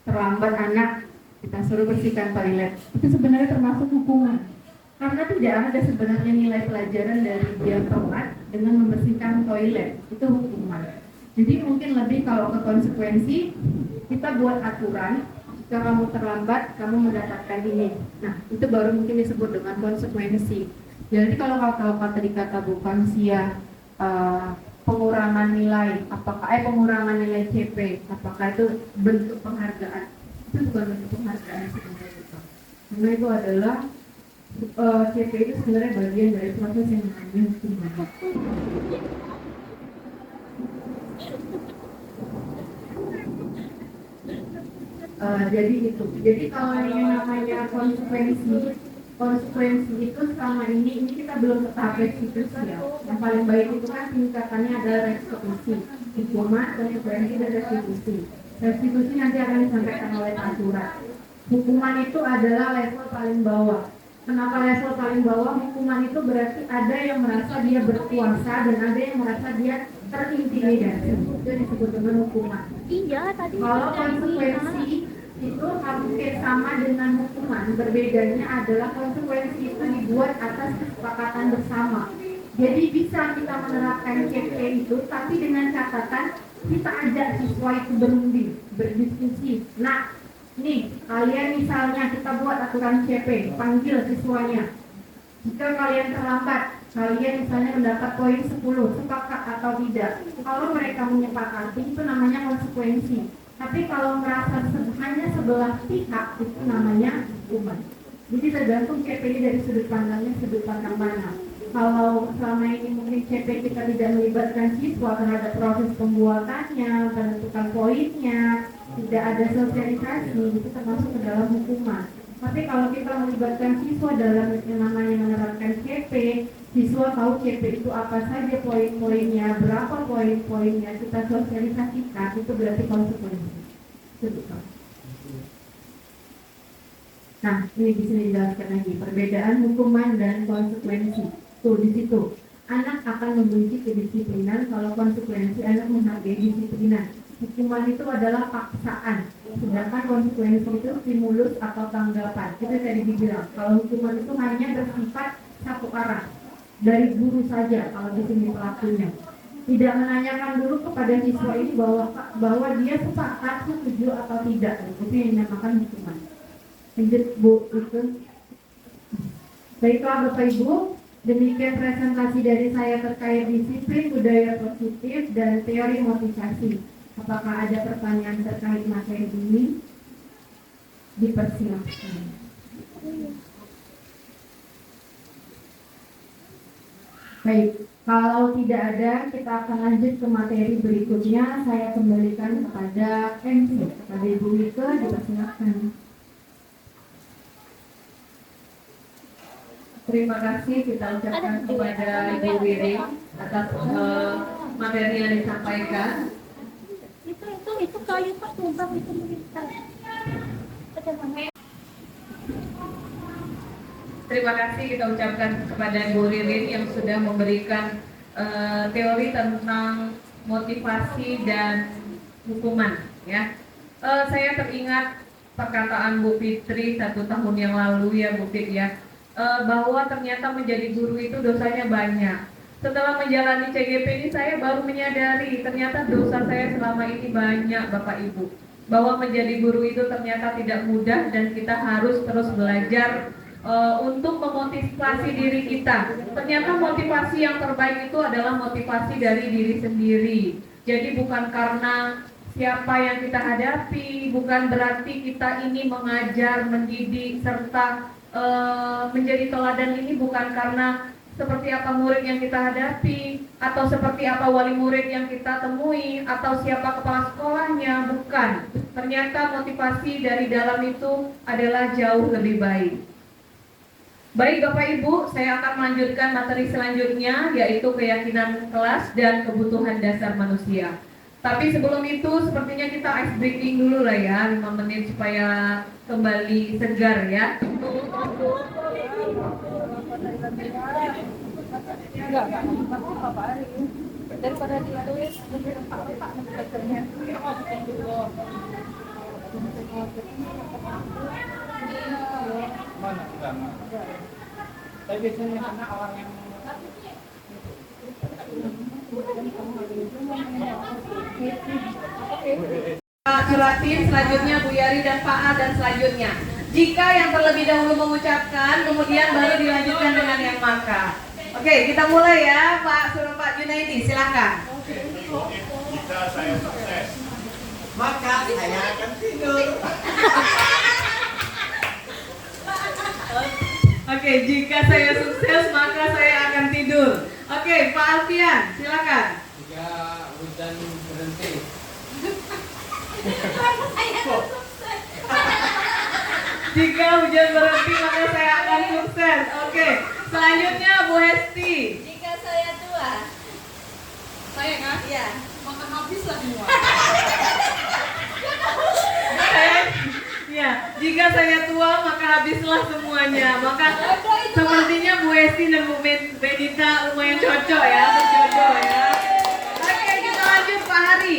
terlambat anak, kita suruh bersihkan toilet, itu sebenarnya termasuk hukuman. Karena tidak ada sebenarnya nilai pelajaran dari dia telat dengan membersihkan toilet, itu hukuman. Jadi mungkin lebih kalau ke konsekuensi, kita buat aturan, jika kamu terlambat, kamu mendapatkan ini. Nah, itu baru mungkin disebut dengan konsekuensi. Jadi kalau tadi kata Bu Kamsia, pengurangan nilai, pengurangan nilai CP, apakah itu bentuk penghargaan? Itu bukan bentuk penghargaan sebenarnya. Karena itu adalah CP itu sebenarnya bagian dari proses yang namanya hukuman. Jadi itu. Jadi kalau yang namanya konsekuensi itu selama ini kita belum ke tahap restitusi ya. Yang paling baik itu kan tingkatannya adalah restitusi, hukuman, konsekuensi dan restitusi. Restitusi nanti akan disampaikan oleh aturan. Hukuman itu adalah level paling bawah. Kenapa level paling bawah? Hukuman itu berarti ada yang merasa dia berkuasa dan ada yang merasa dia terintimidasi. Itu disebut dengan hukuman. Iya, tadi Kalau konsekuensi itu hampir sama dengan hukuman, berbedanya adalah konsekuensi itu dibuat atas kesepakatan bersama. Jadi bisa kita menerapkan CP itu, tapi dengan catatan kita ajak siswa itu berdiskusi. Nah, nih kalian misalnya kita buat aturan CP, panggil siswanya. Jika kalian terlambat, kalian misalnya mendapat poin 10, sepakat atau tidak. Kalau mereka menyepakati, itu namanya konsekuensi. Tapi kalau merasa hanya sebelah pihak, itu namanya hukuman. Jadi tergantung CP ini dari sudut pandang mana. Kalau selama ini mungkin CP kita tidak melibatkan siswa terhadap proses pembuatannya, penentukan poinnya, tidak ada sosialisasi, itu termasuk ke dalam hukuman. Tapi kalau kita melibatkan siswa dalam yang namanya menerapkan CP, siswa tahu CP itu apa saja poin-poinnya, berapa poin-poinnya, kita sosialisasikan, itu berarti konsekuensi. Nah, ini bisa dijelaskan lagi perbedaan hukuman dan konsekuensi. Tuh di situ, anak akan membenci kedisiplinan, kalau konsekuensi anak menghargai disiplinan. Hukuman itu adalah paksaan, sedangkan konsekuensi itu stimulus atau tanggapan. Kita tadi dibilang, kalau hukuman itu hanya bersifat satu arah, dari guru saja kalau di sini pelakunya. Tidak menanyakan dulu kepada siswa ini bahwa dia sepakat, setuju atau tidak. Itu yang dinamakan hukuman. Lanjut Bu, itu. Baiklah Bapak Ibu, demikian presentasi dari saya terkait disiplin budaya positif dan teori motivasi. Apakah ada pertanyaan terkait materi ini? Dipersilakan. Baik, kalau tidak ada, kita akan lanjut ke materi berikutnya. Saya kembalikan kepada MC, kepada Ibu Wike, dipersilakan. Terima kasih kita ucapkan kepada Ibu Wiring atas materi yang disampaikan. Itu kayu Pak tumbang itu meningkat. Terima kasih kita ucapkan kepada Bu Ririn yang sudah memberikan teori tentang motivasi dan hukuman. Ya, saya teringat perkataan Bu Fitri 1 tahun yang lalu ya Bu Fit ya, bahwa ternyata menjadi guru itu dosanya banyak. Setelah menjalani CGP ini saya baru menyadari ternyata dosa saya selama ini banyak Bapak Ibu. Bahwa menjadi guru itu ternyata tidak mudah dan kita harus terus belajar untuk memotivasi diri kita. Ternyata motivasi yang terbaik itu adalah motivasi dari diri sendiri. Jadi bukan karena siapa yang kita hadapi, bukan berarti kita ini mengajar, mendidik, serta menjadi teladan ini bukan karena seperti apa murid yang kita hadapi, atau seperti apa wali murid yang kita temui, atau siapa kepala sekolahnya, bukan. Ternyata motivasi dari dalam itu adalah jauh lebih baik. Baik Bapak Ibu, saya akan melanjutkan materi selanjutnya, yaitu keyakinan kelas dan kebutuhan dasar manusia. Tapi sebelum itu sepertinya kita ice breaking dulu lah ya, 5 menit supaya kembali segar ya. Daripada ditulis Pak dokternya. Tapi biasanya karena orang yang Pak Suratin, selanjutnya Bu Yari dan Pak A dan selanjutnya. Jika yang terlebih dahulu mengucapkan, kemudian baru dilanjutkan dengan yang maka. Oke, kita mulai ya, Pak Junaidi, silakan. jika saya sukses, maka saya akan tidur. Oke, jika saya sukses maka saya akan tidur. Oke, Pak Alfian, silakan. Jika hujan berhenti, Jika hujan berhenti maka saya akan sukses. Oke, selanjutnya Bu Hesti. Jika saya tua, Saya kan? ya. Maka habislah semua. Ya, jika saya tua maka habislah semuanya. Maka sepertinya Bu Hesti dan Bu Benita lumayan cocok ya, berjodoh ya. Oke, kita lanjut Pak Hari.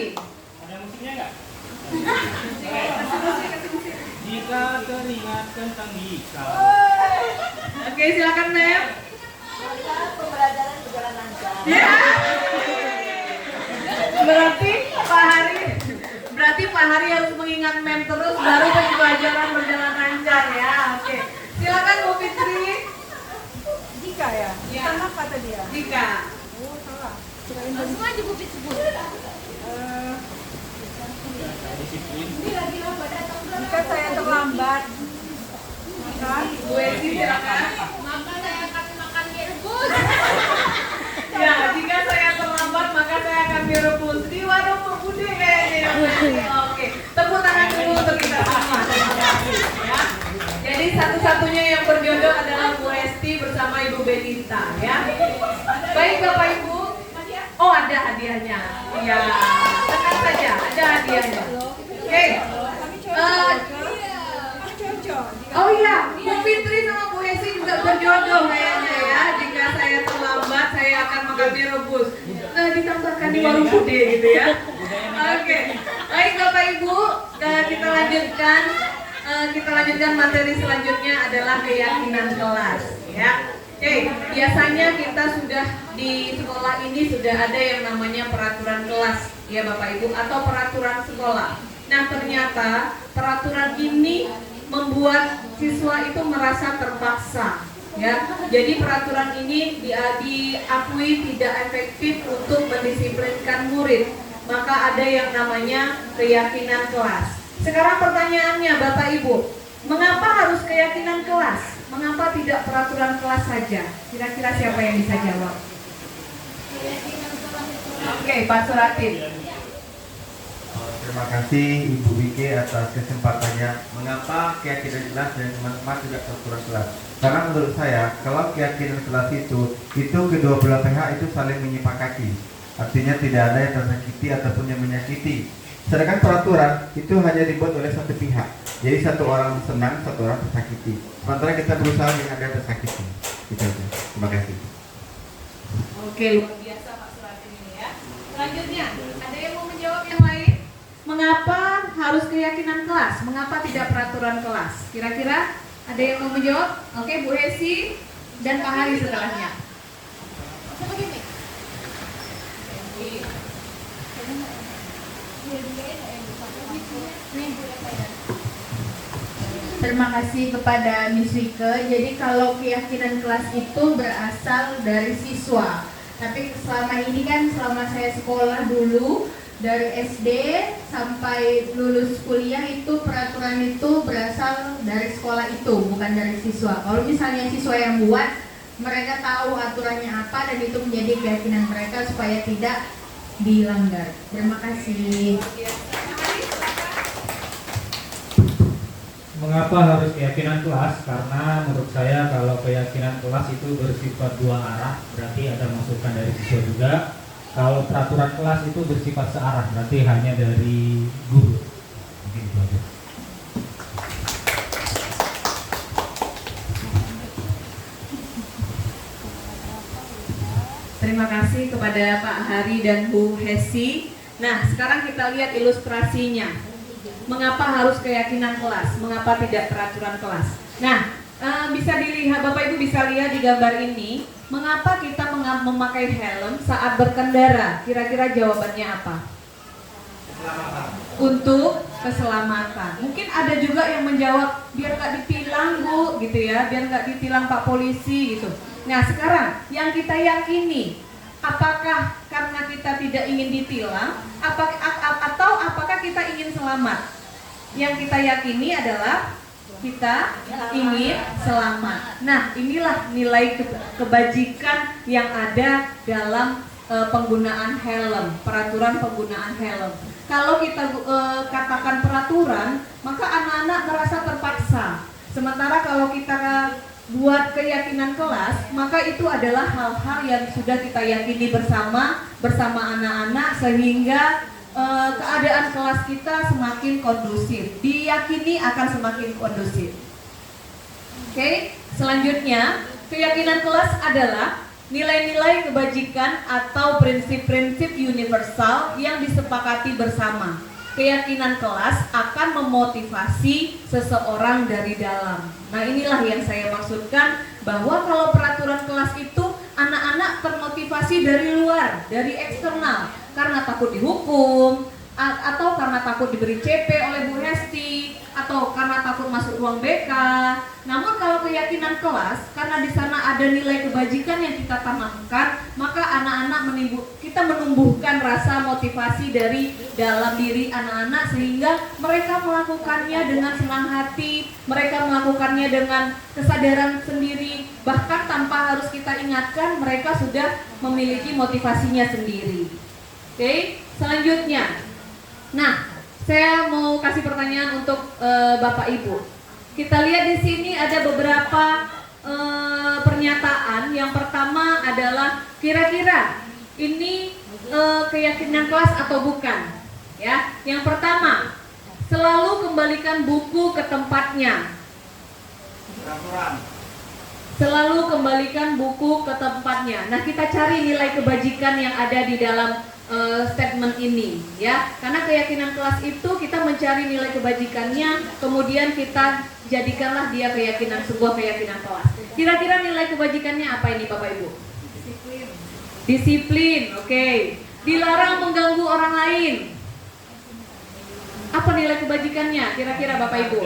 ada musiknya nggak? Jika teringat tentang Ika, Oke, silakan Mem. Maka pembelajaran berjalan lancar. Ya. Berarti Pak Hari harus mengingat Mem terus baru pembelajaran berjalan lancar ya. Oke. Silakan Bu Fitri. Jika ya? Ya. Kenapa tadi ya? Jika. Oh, salah. Langsung aja Bu Fit sebut. disiplin. Jika saya terlambat, maka Bu Esi silakan. Maka saya akan makan mie rebus. Ya, jika saya terlambat maka saya akan direbus di warung Bu Bude kayaknya. Oke, tepuk tangan dulu untuk kita semua. Terima kasih ya. Jadi satu-satunya yang berjodoh adalah Bu Esti bersama Ibu Benita ya. Baik Bapak Ibu. Oh, ada hadiahnya. Ya, tekan saja, ada hadiahnya. Oke. cocok. Oh iya, Bu Fitri sama Bu Hesi juga berjodoh kayaknya ya. Jika saya terlambat, saya akan makan mie rebus. Nah, ditambahkan di warung Bude gitu ya. Oke, baik Bapak Ibu, kita lanjutkan. Kita lanjutkan materi selanjutnya adalah keyakinan kelas ya. Oke, biasanya kita sudah di sekolah ini sudah ada yang namanya peraturan kelas ya Bapak Ibu atau peraturan sekolah. Nah, ternyata peraturan ini membuat siswa itu merasa terpaksa ya. Jadi peraturan ini diakui tidak efektif untuk mendisiplinkan murid. Maka ada yang namanya keyakinan kelas. Sekarang pertanyaannya Bapak Ibu, mengapa harus keyakinan kelas? Mengapa tidak peraturan kelas saja? Kira-kira siapa yang bisa jawab? Oke, Pak Suratin. Terima kasih Ibu Wike atas kesempatannya. Mengapa keyakinan kelas dan teman-teman tidak peraturan kelas? Karena menurut saya, kalau keyakinan kelas itu kedua belah pihak itu saling menyepakati. Artinya tidak ada yang tersakiti ataupun yang menyakiti. Sedangkan peraturan itu hanya dibuat oleh satu pihak. Jadi satu orang senang, satu orang tersakiti. Sementara kita berusaha yang ada tersakiti. Gitu aja. Terima kasih. Oke, luar biasa Pak Suratin ini ya. Selanjutnya, ada yang mau menjawab yang lain? Mengapa harus keyakinan kelas? Mengapa tidak peraturan kelas? Kira-kira ada yang mau menjawab? Oke, Bu Hesi dan Pak Hari setelahnya. Terima kasih kepada Miss Wike. Jadi kalau keyakinan kelas itu berasal dari siswa. Tapi selama ini kan selama saya sekolah dulu dari SD sampai lulus kuliah itu peraturan itu berasal dari sekolah itu, bukan dari siswa. Kalau misalnya siswa yang buat, mereka tahu aturannya apa dan itu menjadi keyakinan mereka supaya tidak dilanggar. Terima kasih. Mengapa harus keyakinan kelas? Karena menurut saya kalau keyakinan kelas itu bersifat dua arah, berarti ada masukan dari siswa juga. Kalau peraturan kelas itu bersifat searah, berarti hanya dari guru. Mungkin itu aja. Terima kasih kepada Pak Hari dan Bu Hesi. Nah, sekarang kita lihat ilustrasinya. Mengapa harus keyakinan kelas? Mengapa tidak peraturan kelas? Nah, bisa dilihat, Bapak Ibu bisa lihat di gambar ini. Mengapa kita memakai helm saat berkendara? Kira-kira jawabannya apa? Untuk keselamatan. Mungkin ada juga yang menjawab biar nggak ditilang Bu, gitu ya, biar nggak ditilang Pak Polisi gitu. Nah sekarang yang kita yakini, apakah karena kita tidak ingin ditilang, atau apakah kita ingin selamat? Yang kita yakini adalah kita ingin selamat. Nah inilah nilai kebajikan yang ada dalam penggunaan helm, peraturan penggunaan helm. Kalau kita katakan peraturan, maka anak-anak merasa terpaksa. Sementara kalau kita buat keyakinan kelas, maka itu adalah hal-hal yang sudah kita yakini bersama anak-anak, sehingga keadaan kelas kita semakin kondusif, diyakini akan semakin kondusif. Oke, selanjutnya keyakinan kelas adalah nilai-nilai kebajikan atau prinsip-prinsip universal yang disepakati bersama. Keyakinan kelas akan memotivasi seseorang dari dalam. Nah inilah yang saya maksudkan, bahwa kalau peraturan kelas itu anak-anak termotivasi dari luar, dari eksternal, karena takut dihukum, atau karena takut diberi CP oleh Bu Hesti, atau karena takut masuk ruang BK. Namun kalau keyakinan kelas, karena di sana ada nilai kebajikan yang kita tanamkan, maka anak-anak kita menumbuhkan rasa motivasi dari dalam diri anak-anak, sehingga mereka melakukannya dengan senang hati, mereka melakukannya dengan kesadaran sendiri, bahkan tanpa harus kita ingatkan, mereka sudah memiliki motivasinya sendiri. Oke, selanjutnya. Nah, saya mau kasih pertanyaan untuk Bapak Ibu. Kita lihat di sini ada beberapa pernyataan. Yang pertama adalah kira-kira ini keyakinan kelas atau bukan? Ya, yang pertama, selalu kembalikan buku ke tempatnya. Selalu kembalikan buku ke tempatnya. Nah, kita cari nilai kebajikan yang ada di dalam statement ini, ya, karena keyakinan kelas itu kita mencari nilai kebajikannya, kemudian kita jadikanlah dia sebuah keyakinan kelas. Kira-kira nilai kebajikannya apa ini Bapak Ibu? Disiplin, oke. Dilarang mengganggu orang lain. Apa nilai kebajikannya? Kira-kira Bapak Ibu?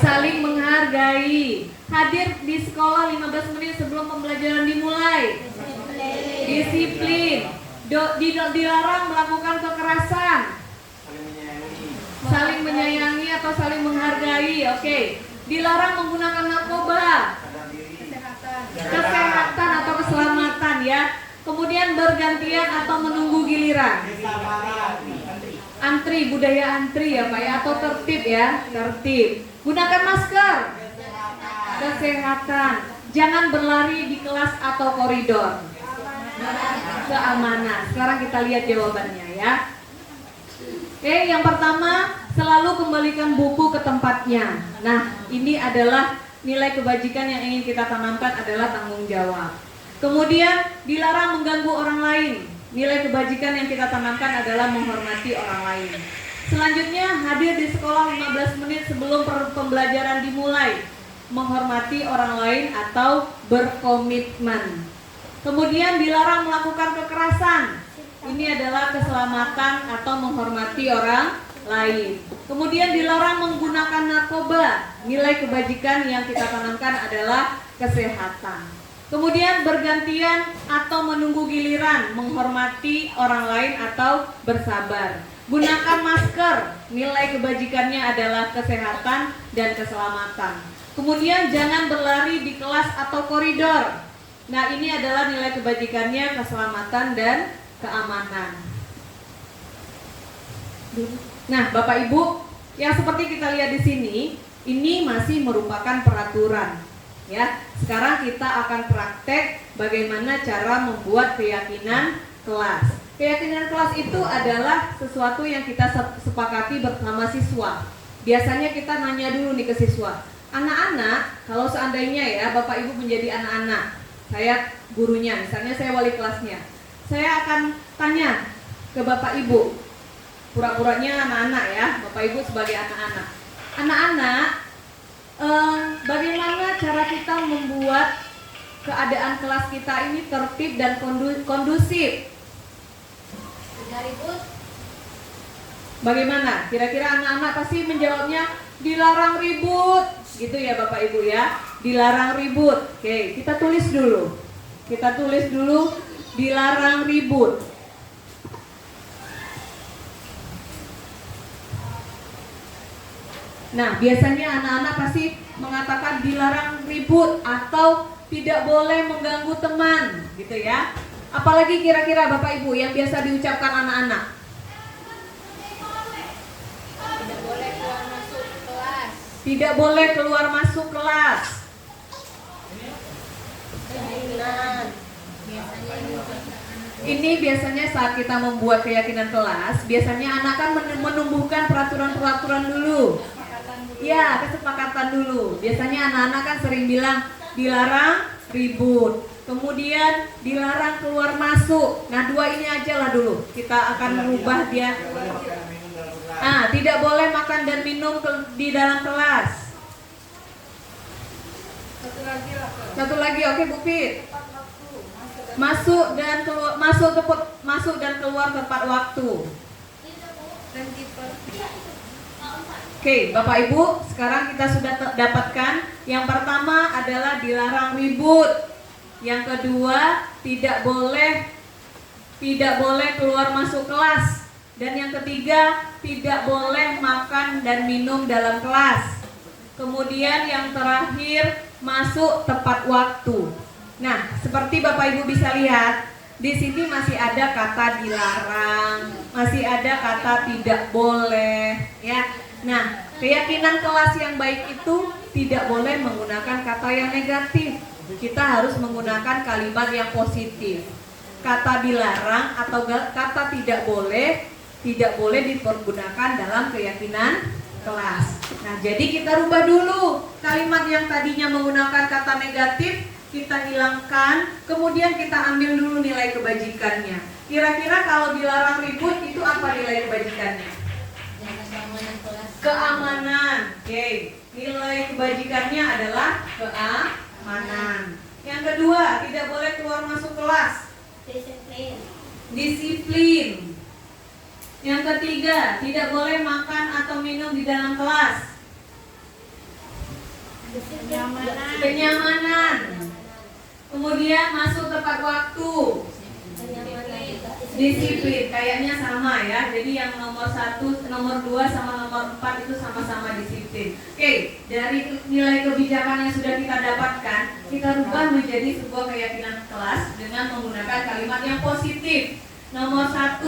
Saling menghargai. Hadir di sekolah 15 menit sebelum pembelajaran dimulai. Disiplin. Dilarang melakukan kekerasan, saling menyayangi atau saling menghargai, oke. Dilarang menggunakan narkoba, kesehatan atau keselamatan, ya. Kemudian bergantian atau menunggu giliran, antri, budaya antri ya Pak ya, atau tertib ya, tertib. Gunakan masker, kesehatan. Jangan berlari di kelas atau koridor, keamanan. Sekarang kita lihat jawabannya ya. Oke, yang pertama, selalu kembalikan buku ke tempatnya. Nah, ini adalah nilai kebajikan yang ingin kita tanamkan adalah tanggung jawab. Kemudian, dilarang mengganggu orang lain. Nilai kebajikan yang kita tanamkan adalah menghormati orang lain. Selanjutnya, hadir di sekolah 15 menit sebelum pembelajaran dimulai. Menghormati orang lain atau berkomitmen. Kemudian dilarang melakukan kekerasan. Ini adalah keselamatan atau menghormati orang lain. Kemudian dilarang menggunakan narkoba. Nilai kebajikan yang kita tanamkan adalah kesehatan. Kemudian bergantian atau menunggu giliran, menghormati orang lain atau bersabar. Gunakan masker. Nilai kebajikannya adalah kesehatan dan keselamatan. Kemudian jangan berlari di kelas atau koridor. Nah, ini adalah nilai kebajikannya, keselamatan dan keamanan. Nah, Bapak Ibu, yang seperti kita lihat di sini, ini masih merupakan peraturan, ya. Sekarang kita akan praktek bagaimana cara membuat keyakinan kelas. Keyakinan kelas itu adalah sesuatu yang kita sepakati bersama siswa. Biasanya kita nanya dulu nih ke siswa, anak-anak, kalau seandainya ya Bapak Ibu menjadi anak-anak, saya gurunya, misalnya saya wali kelasnya, saya akan tanya ke Bapak Ibu, pura-puranya anak-anak ya, Bapak Ibu sebagai anak-anak. Anak-anak, bagaimana cara kita membuat keadaan kelas kita ini tertib dan kondusif? Tidak ribut. Bagaimana? Kira-kira anak-anak pasti menjawabnya dilarang ribut, gitu ya Bapak Ibu ya, dilarang ribut. Oke, kita tulis dulu. Kita tulis dulu dilarang ribut. Nah, biasanya anak-anak pasti mengatakan dilarang ribut atau tidak boleh mengganggu teman, gitu ya. Apalagi kira-kira Bapak Ibu yang biasa diucapkan anak-anak? Tidak boleh keluar masuk kelas. Tidak boleh keluar masuk kelas. Ini biasanya saat kita membuat keyakinan kelas, biasanya anak kan menumbuhkan peraturan-peraturan dulu. Ya, kesepakatan dulu. Biasanya anak-anak kan sering bilang dilarang ribut, kemudian dilarang keluar masuk. Nah, dua ini aja lah dulu. Kita akan merubah dia. Tidak boleh makan dan minum di dalam kelas. Satu lagi, oke Bu Fit. Masuk dan keluar tepat waktu. Oke, Bapak Ibu, sekarang kita sudah dapatkan. Yang pertama adalah dilarang ribut. Yang kedua, tidak boleh keluar masuk kelas. Dan yang ketiga, tidak boleh makan dan minum dalam kelas. Kemudian yang terakhir, masuk tepat waktu. Nah, seperti Bapak Ibu bisa lihat, di sini masih ada kata dilarang, masih ada kata tidak boleh, ya. Nah, keyakinan kelas yang baik itu tidak boleh menggunakan kata yang negatif. Kita harus menggunakan kalimat yang positif. Kata dilarang atau kata tidak boleh dipergunakan dalam keyakinan kelas. Nah, jadi kita rubah dulu kalimat yang tadinya menggunakan kata negatif, kita hilangkan, kemudian kita ambil dulu nilai kebajikannya. Kira-kira kalau dilarang ribut itu apa nilai kebajikannya? Keamanan. Oke. Nilai kebajikannya adalah keamanan. Yang kedua, tidak boleh keluar masuk kelas. Disiplin. Yang ketiga, tidak boleh makan atau minum di dalam kelas. Kenyamanan. Kemudian masuk tepat waktu. Disiplin, kayaknya sama ya. Jadi yang nomor 1, nomor 2 sama nomor 4 itu sama-sama disiplin. Oke, dari nilai kebijakan yang sudah kita dapatkan, kita rubah menjadi sebuah keyakinan kelas dengan menggunakan kalimat yang positif. Nomor 1,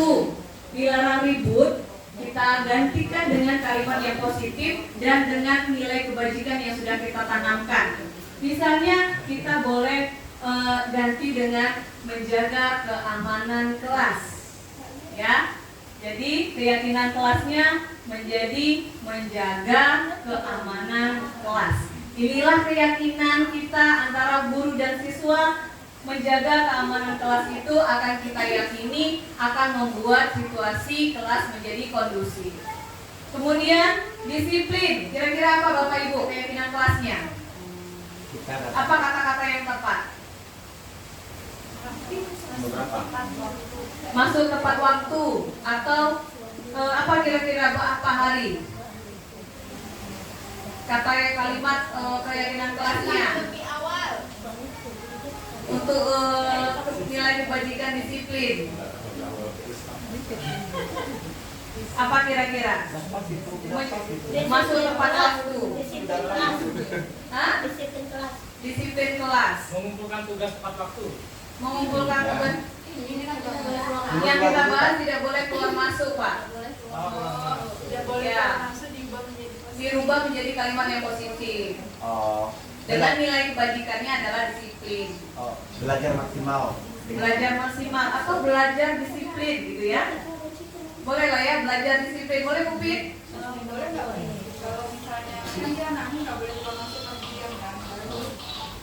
dilarang ribut, kita gantikan dengan kalimat yang positif dan dengan nilai kebajikan yang sudah kita tanamkan. Misalnya kita boleh ganti dengan menjaga keamanan kelas, ya. Jadi keyakinan kelasnya menjadi menjaga keamanan kelas. Inilah keyakinan kita antara guru dan siswa. Menjaga keamanan kelas itu akan kita yakini akan membuat situasi kelas menjadi kondusif. Kemudian disiplin. Kira-kira apa Bapak Ibu keyakinan kelasnya? Apa kata-kata yang tepat? Masuk tepat waktu atau apa kira-kira apa hari? Kata kalimat keyakinan kelasnya Lebih awal. untuk nilai kebajikan disiplin. Apa kira-kira? Masuk tepat waktu. Disiplin kelas. Hah? Disiplin kelas. Disiplin kelas. Mengumpulkan tugas tepat waktu. Mengumpulkan tugas. Yang kita bahas tidak boleh keluar masuk, Pak. Tidak boleh Ya. masuk Dirubah menjadi kalimat yang positif. Oh, Dengan nilai kebajikannya adalah disiplin. belajar maksimal. belajar maksimal atau belajar disiplin gitu ya. Boleh lah ya belajar disiplin. Boleh Bu Pit? Boleh nggak? Kalau misalnya kan dia anaknya nggak boleh keluar masuk masuk diam kan, harus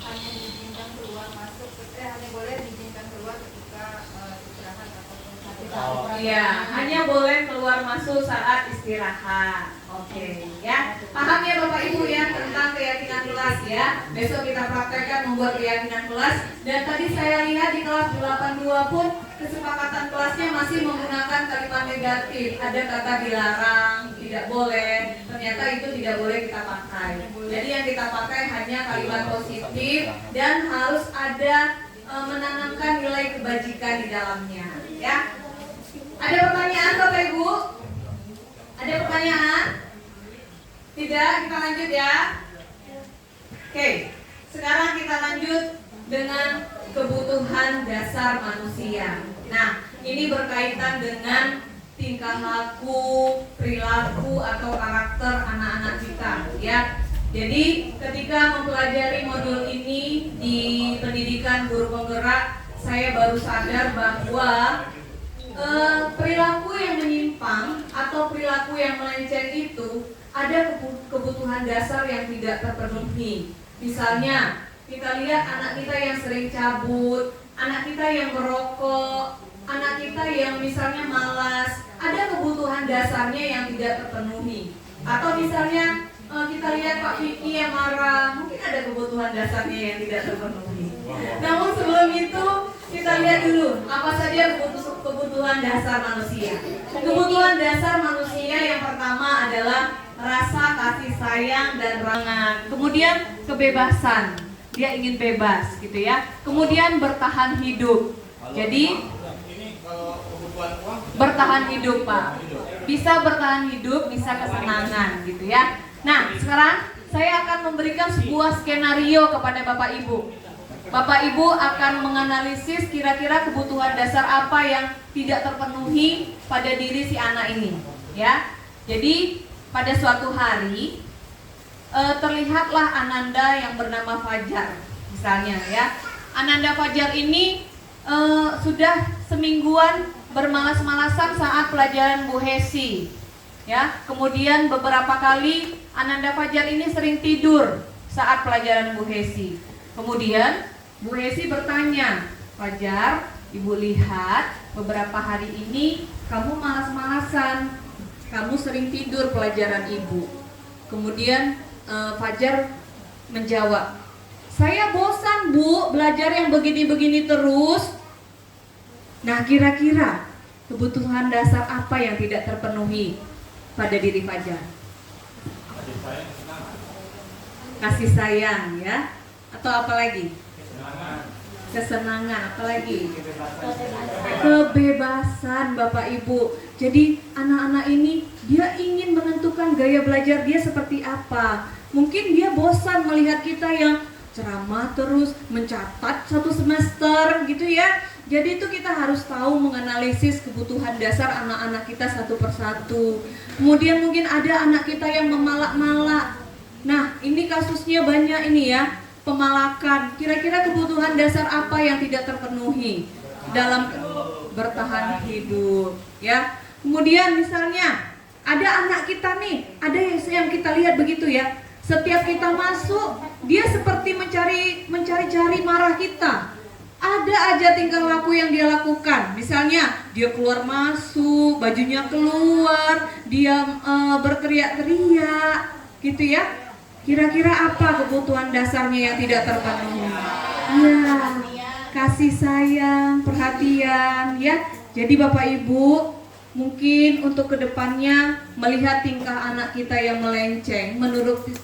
hanya diizinkan keluar masuk, hanya boleh diizinkan keluar ketika istirahat ataupun saat Iya, hanya boleh keluar masuk saat istirahat. Oke, ya. Paham ya Bapak Ibu ya tentang keyakinan kelas ya. Besok kita praktekkan membuat keyakinan kelas. Dan tadi saya lihat di kelas 82 pun kesepakatan kelasnya masih menggunakan kalimat negatif. Ada kata dilarang, tidak boleh. Ternyata itu tidak boleh kita pakai. Jadi yang kita pakai hanya kalimat positif dan harus ada menanamkan nilai kebajikan di dalamnya, ya. Ada pertanyaan Bapak Ibu? Ada pertanyaan? Tidak, kita lanjut ya. Oke, sekarang kita lanjut dengan kebutuhan dasar manusia. Nah, ini berkaitan dengan tingkah laku, perilaku atau karakter anak-anak kita, ya. Jadi, ketika mempelajari modul ini di pendidikan guru penggerak, saya baru sadar bahwa perilaku yang menyimpang atau perilaku yang melenceng itu ada kebutuhan dasar yang tidak terpenuhi. Misalnya, kita lihat anak kita yang sering cabut, anak kita yang merokok, anak kita yang misalnya malas, ada kebutuhan dasarnya yang tidak terpenuhi. Atau misalnya kita lihat Pak Vicky yang marah, mungkin ada kebutuhan dasarnya yang tidak terpenuhi. Namun sebelum itu kita lihat dulu apa saja kebutuhan dasar manusia. Kebutuhan dasar manusia yang pertama adalah rasa kasih sayang dan rangan. Kemudian kebebasan, dia ingin bebas gitu ya. Kemudian bertahan hidup. Jadi bertahan hidup Pak. Bisa bertahan hidup, bisa kesenangan gitu ya. Nah sekarang saya akan memberikan sebuah skenario kepada Bapak Ibu. Bapak Ibu akan menganalisis kira-kira kebutuhan dasar apa yang tidak terpenuhi pada diri si anak ini, ya. Jadi pada suatu hari terlihatlah Ananda yang bernama Fajar, misalnya ya. Ananda Fajar ini sudah semingguan bermalas-malasan saat pelajaran Bu Hesi, ya. Kemudian beberapa kali Ananda Fajar ini sering tidur saat pelajaran Bu Hesi. Kemudian Bu Hesi bertanya, Fajar, Ibu lihat beberapa hari ini kamu malas-malasan, kamu sering tidur pelajaran Ibu. Kemudian Fajar menjawab, saya bosan Bu belajar yang begini-begini terus. Nah kira-kira kebutuhan dasar apa yang tidak terpenuhi pada diri Fajar? Kasih sayang ya. Atau apa lagi? Kesenangan, apalagi kebebasan Bapak Ibu. Jadi anak-anak ini dia ingin menentukan gaya belajar dia seperti apa. Mungkin dia bosan melihat kita yang ceramah terus, mencatat satu semester gitu ya. Jadi itu kita harus tahu menganalisis kebutuhan dasar anak-anak kita satu persatu. Kemudian mungkin ada anak kita yang memalak-malak. Nah ini kasusnya banyak ini ya. Pemalakan, kira-kira kebutuhan dasar apa yang tidak terpenuhi dalam bertahan hidup ya. Kemudian misalnya ada anak kita nih, ada yang kita lihat begitu ya. Setiap kita masuk, dia seperti mencari-cari marah kita. Ada aja tingkah laku yang dia lakukan. Misalnya dia keluar masuk, bajunya keluar, dia berteriak-teriak gitu ya. Kira-kira apa kebutuhan dasarnya yang tidak terpenuhi? Ya, kasih sayang, perhatian ya. Jadi Bapak Ibu, mungkin untuk kedepannya melihat tingkah anak kita yang melenceng,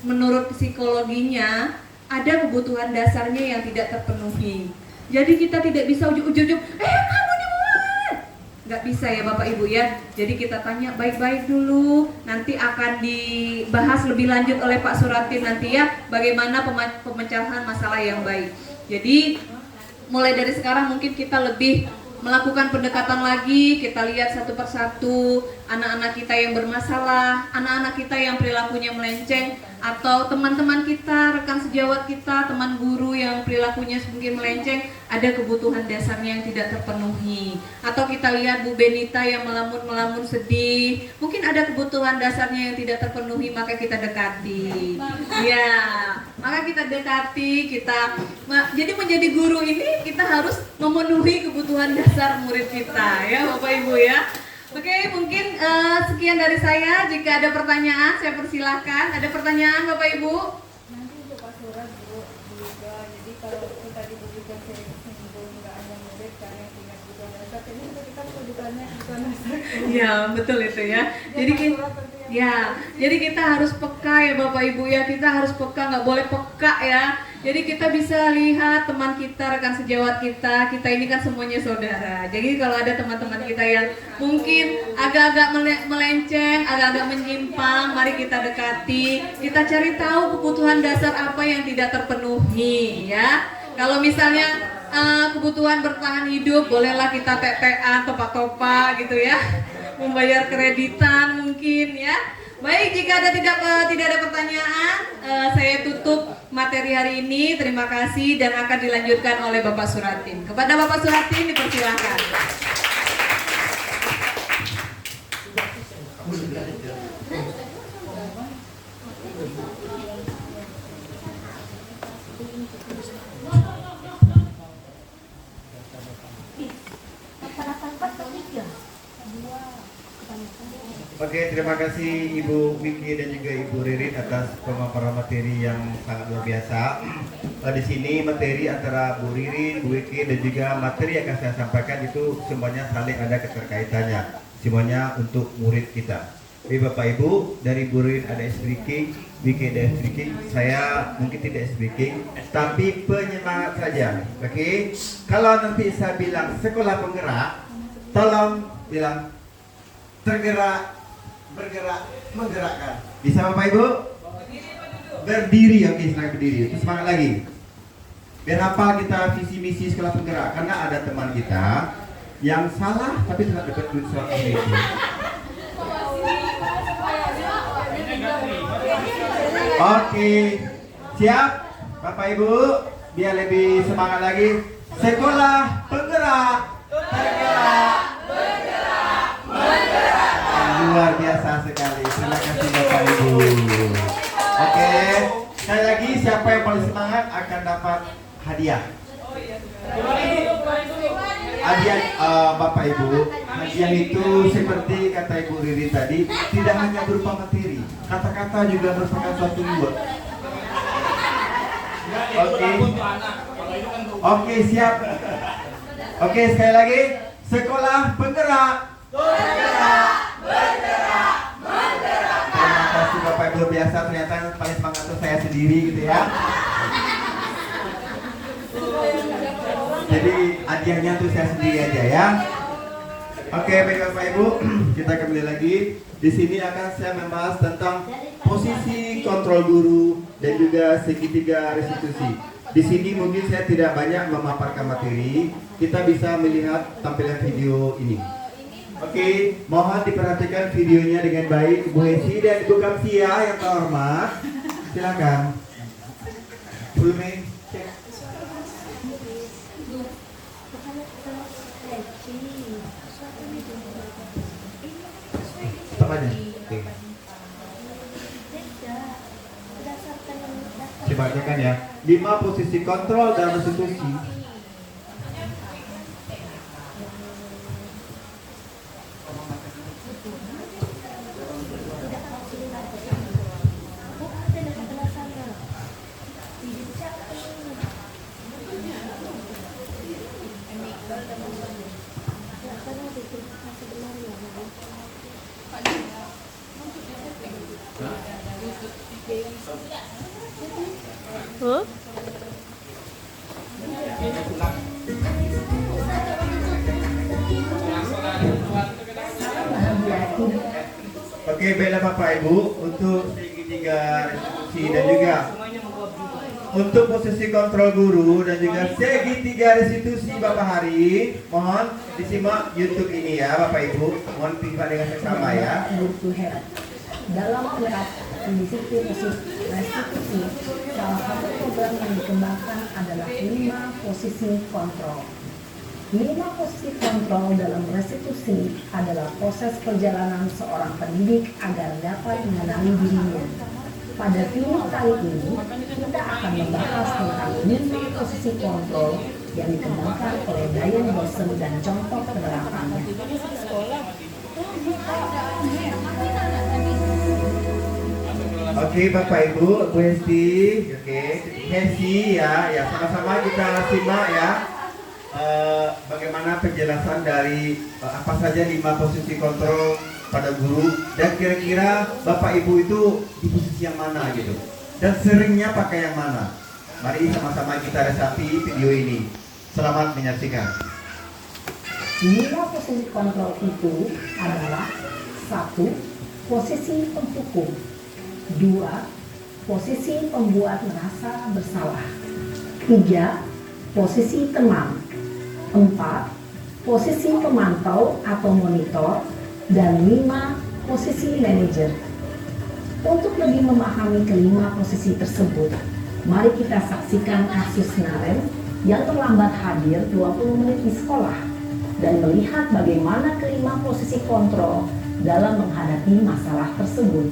menurut psikologinya ada kebutuhan dasarnya yang tidak terpenuhi. Jadi kita tidak bisa ujuk-ujuk, kamu dimulai. Nggak bisa ya Bapak Ibu ya. Jadi kita tanya baik-baik dulu. Nanti akan dibahas lebih lanjut oleh Pak Suratin nanti ya, bagaimana pemecahan masalah yang baik. Jadi mulai dari sekarang mungkin kita lebih melakukan pendekatan lagi, kita lihat satu persatu anak-anak kita yang bermasalah, anak-anak kita yang perilakunya melenceng, atau teman-teman kita, rekan sejawat kita, teman guru yang perilakunya mungkin melenceng, ada kebutuhan dasarnya yang tidak terpenuhi. Atau kita lihat Bu Benita yang melamun-melamun sedih, mungkin ada kebutuhan dasarnya yang tidak terpenuhi, maka kita dekati. Ya, maka kita dekati, jadi menjadi guru ini kita harus memenuhi kebutuhan dasar murid kita, ya Bapak Ibu ya. Oke, mungkin sekian dari saya. Jika ada pertanyaan, saya persilahkan. Ada pertanyaan Bapak Ibu? Nanti untuk Pak Surah Bu juga, jadi kalau kita diberikan singgung nggak hanya murid kan yang punya kebutuhan dasar, ini juga kita perlu ditanya kebutuhan dasar. Ya, betul itu ya. Jadi kita harus peka ya Bapak Ibu ya. Kita harus peka, nggak boleh peka ya. Jadi kita bisa lihat teman kita, rekan sejawat kita ini kan semuanya saudara. Jadi kalau ada teman-teman kita yang mungkin agak-agak melenceng, agak-agak menyimpang, mari kita dekati. Kita cari tahu kebutuhan dasar apa yang tidak terpenuhi ya. Kalau misalnya kebutuhan bertahan hidup, bolehlah kita TTA, topa-topa gitu ya. Membayar kreditan mungkin ya. Baik, jika tidak ada pertanyaan, saya tutup materi hari ini. Terima kasih dan akan dilanjutkan oleh Bapak Suratin. Kepada Bapak Suratin dipersilakan. Oke, terima kasih Ibu Vicky dan juga Ibu Ririn atas pemaparan materi yang sangat luar biasa. Di sini materi antara Bu Ririn, Bu Vicky dan juga materi yang akan saya sampaikan itu semuanya saling ada keterkaitannya. Semuanya untuk murid kita. Jadi Bapak Ibu, dari Bu Ririn ada speaking, Vicky ada speaking, saya mungkin tidak speaking, tapi penyemangat saja. Oke, kalau nanti saya bilang sekolah penggerak, tolong bilang tergerak, bergerak, menggerakkan. Bisa Bapak Ibu? Berdiri, oke, selain berdiri. Terus semangat lagi. Biar hafal kita visi misi sekolah penggerak. Karena ada teman kita yang salah tapi tidak dapat duit surat itu. Oke, siap Bapak Ibu? Biar lebih semangat lagi. Sekolah penggerak, tergerak, bergerak, menggerak. Luar biasa sekali. Terima kasih Bapak Ibu. Oke, sekali lagi siapa yang paling semangat akan dapat hadiah. Hadiah Bapak Ibu, hadiah itu seperti kata Ibu Riri tadi, tidak hanya berupa materi, kata-kata juga merupakan suatu reward. Oke, siap. Oke, sekali lagi, sekolah penggerak, bergerak, bergerak, bergerak. Terima kasih Bapak Ibu, biasa ternyata paling semangat itu saya sendiri gitu ya. Jadi hadiahnya tuh saya sendiri aja ya. Oke, baik Bapak Ibu, kita kembali lagi. Di sini akan saya membahas tentang posisi kontrol guru dan juga segitiga restitusi. Di sini mungkin saya tidak banyak memaparkan materi. Kita bisa melihat tampilan video ini. Oke, mohon diperhatikan videonya dengan baik, Ibu Hesi dan Ibu Kamsia yang terhormat. Silakan. Fulme, cek. Stop aja. Oke. Coba bacakan ya. 5 posisi kontrol dan restitusi. Oke, baiklah Bapak Ibu, untuk segitiga restitusi dan juga untuk posisi kontrol guru dan juga segitiga restitusi Bapak Hari, mohon disimak YouTube ini ya Bapak Ibu, mohon pimpin dengan seksama ya. Dalam menyerap disiplin restitusi, salah satu program yang dikembangkan adalah 5 posisi kontrol. 5 posisi kontrol dalam restitusi adalah proses perjalanan seorang pendidik agar dapat mengenali dirinya. Pada film kali ini, kita akan membahas tentang 5 posisi kontrol yang dikembangkan oleh Diane Dawson dan contoh penerapannya. Oke Bapak Ibu, Bu Hesti, oke, Hesti ya, sama-sama kita simak ya. Bagaimana penjelasan dari apa saja 5 posisi kontrol pada guru dan kira-kira Bapak Ibu itu di posisi yang mana gitu dan seringnya pakai yang mana. Mari sama-sama kita resapi video ini. Selamat menyaksikan. 5 posisi kontrol itu adalah 1. Posisi penghukum, 2. Posisi pembuat merasa bersalah, 3. Posisi teman, 4. Posisi pemantau atau monitor, dan 5. Posisi manajer. Untuk lebih memahami kelima posisi tersebut, mari kita saksikan kasus Naren yang terlambat hadir 20 menit di sekolah dan melihat bagaimana kelima posisi kontrol dalam menghadapi masalah tersebut.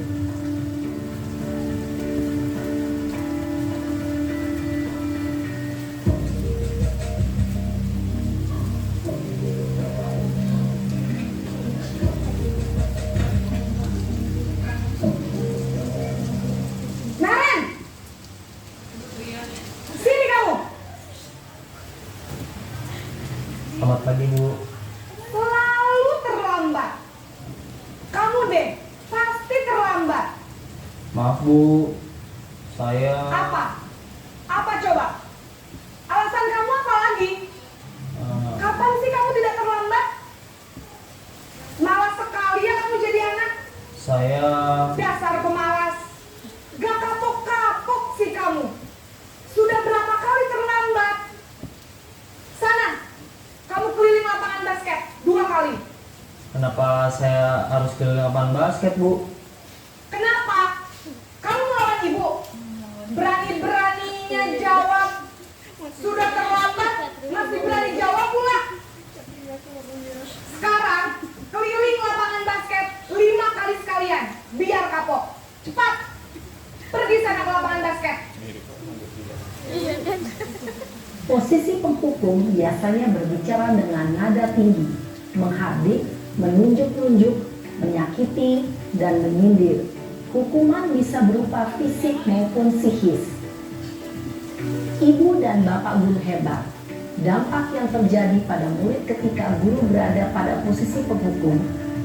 Selamat pagi Bu. Selalu terlambat. Kamu deh, pasti terlambat. Maaf Bu, saya Apa? Apa coba? Alasan kamu apa lagi? Kapan sih kamu tidak terlambat? Malas sekali ya kamu jadi anak. saya Dasar pemalas. Gak kapok-kapok sih kamu. Sudah berapa kali terlambat? Sana, kamu keliling lapangan basket 2 kali. kenapa saya harus keliling lapangan basket Bu? Kenapa? Kamu melawan ibu. Berani-beraninya jawab. Sudah terlambat, masih berani jawab pula. Sekarang, keliling lapangan basket 5 kali sekalian. Biar kapok. Cepat. Pergi sana ke lapangan basket. Posisi penghukum biasanya berbicara dengan nada tinggi, menghardik, menunjuk-nunjuk, menyakiti, dan menyindir. Hukuman bisa berupa fisik maupun psikis. Ibu dan bapak guru hebat. Dampak yang terjadi pada murid ketika guru berada pada posisi penghukum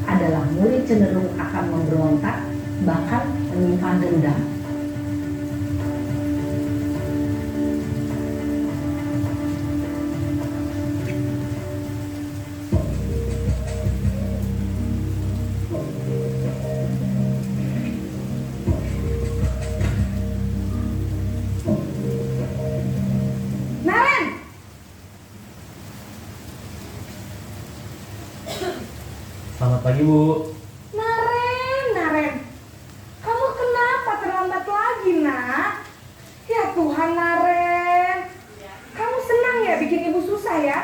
adalah murid cenderung akan memberontak, bahkan menyimpan dendam. Naren! Selamat pagi Bu. Naren. Kamu kenapa terlambat lagi, nak? Ya Tuhan, Naren. Kamu senang ya bikin ibu susah ya?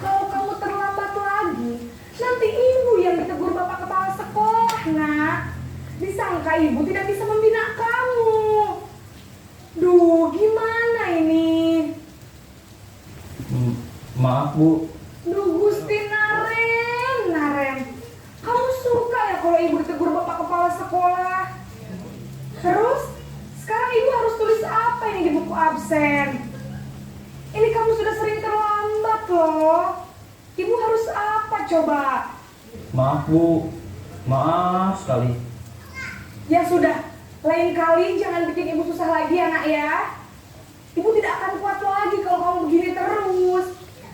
Kalau kamu terlambat lagi, nanti ibu yang ditegur bapak kepala sekolah, nak. Disangka ibu tidak bisa membina kamu. Duh, gimana ini? Maaf Bu. Duh, Gusti Naren. Kamu suka ya kalau ibu ditegur bapak kepala sekolah? Terus, sekarang ibu harus tulis apa ini di buku absen? Ini kamu sudah sering terlambat loh. Ibu harus apa coba? Maaf Bu. Maaf sekali. Ya sudah, lain kali jangan bikin ibu susah lagi ya nak ya. Ibu tidak akan kuat lagi kalau kamu begini terus.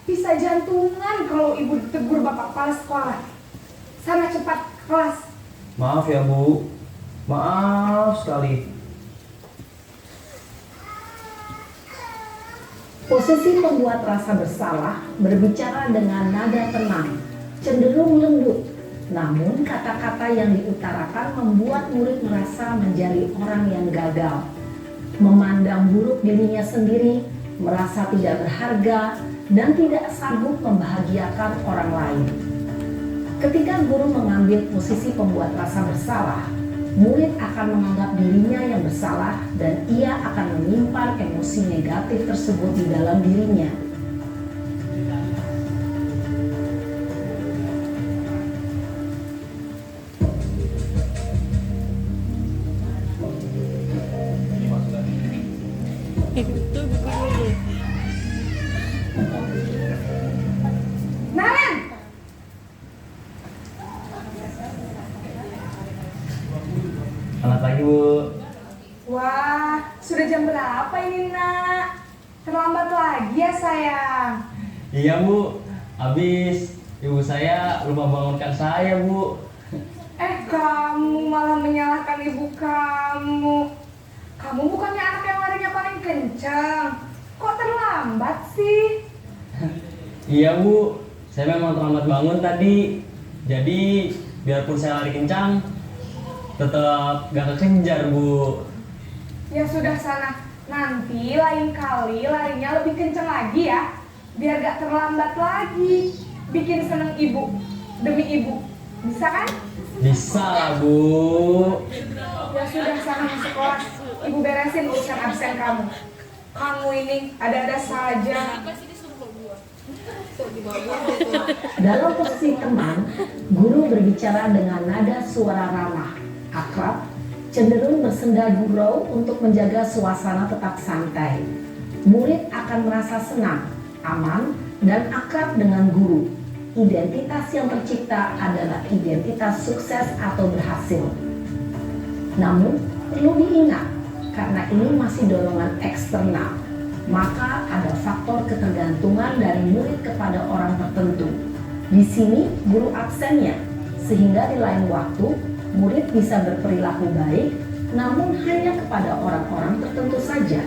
Bisa jantungan kalau ibu ditegur bapak kepala sekolah. Sana cepat ke kelas. Maaf ya Bu. Maaf sekali. Posisi pembuat rasa bersalah berbicara dengan nada tenang, cenderung lembut. Namun kata-kata yang diutarakan membuat murid merasa menjadi orang yang gagal, memandang buruk dirinya sendiri, merasa tidak berharga, dan tidak sanggup membahagiakan orang lain. Ketika guru mengambil posisi pembuat rasa bersalah, murid akan menganggap dirinya yang bersalah dan ia akan menyimpan emosi negatif tersebut di dalam dirinya. Naren! Selamat pagi, Bu. Wah, sudah jam berapa ini, Nak? Terlambat lagi ya, sayang. Iya, Bu. Habis ibu saya lupa bangunkan saya, Bu. Kamu malah menyalahkan ibu kamu. Kamu bukannya anak yang larinya paling kencang. Kok terlambat sih? Iya, Bu. Saya memang terlambat bangun tadi. Jadi, biarpun saya lari kencang, tetap gak kekejar, Bu. Ya sudah sana. Nanti lain kali larinya lebih kencang lagi ya. Biar gak terlambat lagi. Bikin seneng ibu. Demi ibu. Bisa kan? Bisa lah, Bu. Ya sudah sana masuk kelas. Ibu beresin urusan absen kamu. Kamu ini ada-ada saja. Dalam posisi teman, guru berbicara dengan nada suara ramah, akrab, cenderung bersenda gurau untuk menjaga suasana tetap santai. Murid akan merasa senang, aman, dan akrab dengan guru. Identitas yang tercipta adalah identitas sukses atau berhasil. Namun, perlu diingat, karena ini masih dorongan eksternal, maka ada faktor ketergantungan dari murid kepada orang tertentu. Di sini guru absennya, sehingga di lain waktu murid bisa berperilaku baik, namun hanya kepada orang-orang tertentu saja.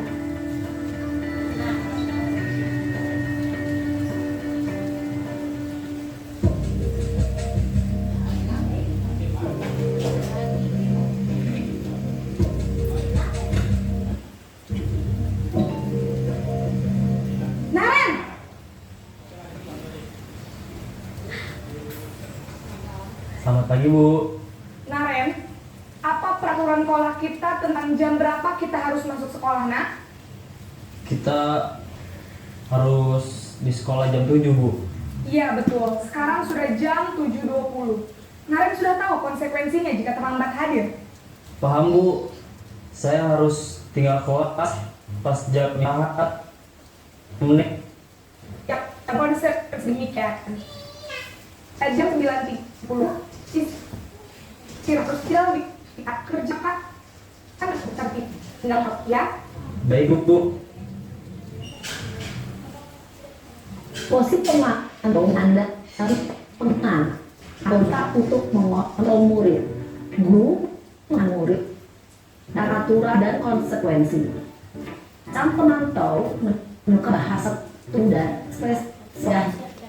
Naren! Selamat pagi, Bu. Naren, apa peraturan sekolah kita tentang jam berapa kita harus masuk sekolah, Nak? Kita harus di sekolah jam 7, Bu. Iya, betul. Sekarang sudah jam 7.20. Naren sudah tahu konsekuensinya jika terlambat hadir. Paham, Bu. Saya harus tinggal kelas pas jam menit. Ya, konsep demikian. Jam 9.30. Harus kerjakan. Kan tertib. Tinggal ya. Baik, Bu. Posisi teman Anda harus pengen anggota untuk mengontrol murid, guru, murid, aturan dan konsekuensi. Sang penantau menemukan bahasa dan ekspresi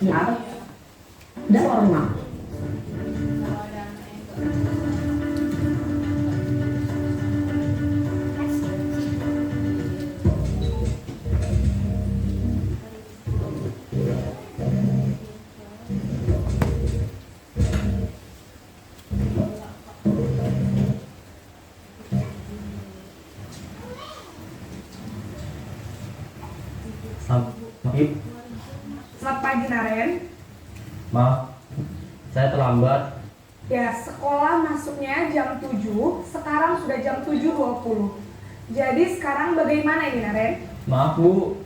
yang dan formal. Selamat pagi, Naren. Maaf, saya terlambat. Ya, sekolah masuknya jam 7, sekarang sudah jam 7.20. Jadi sekarang bagaimana ini, Naren? Maaf, Bu.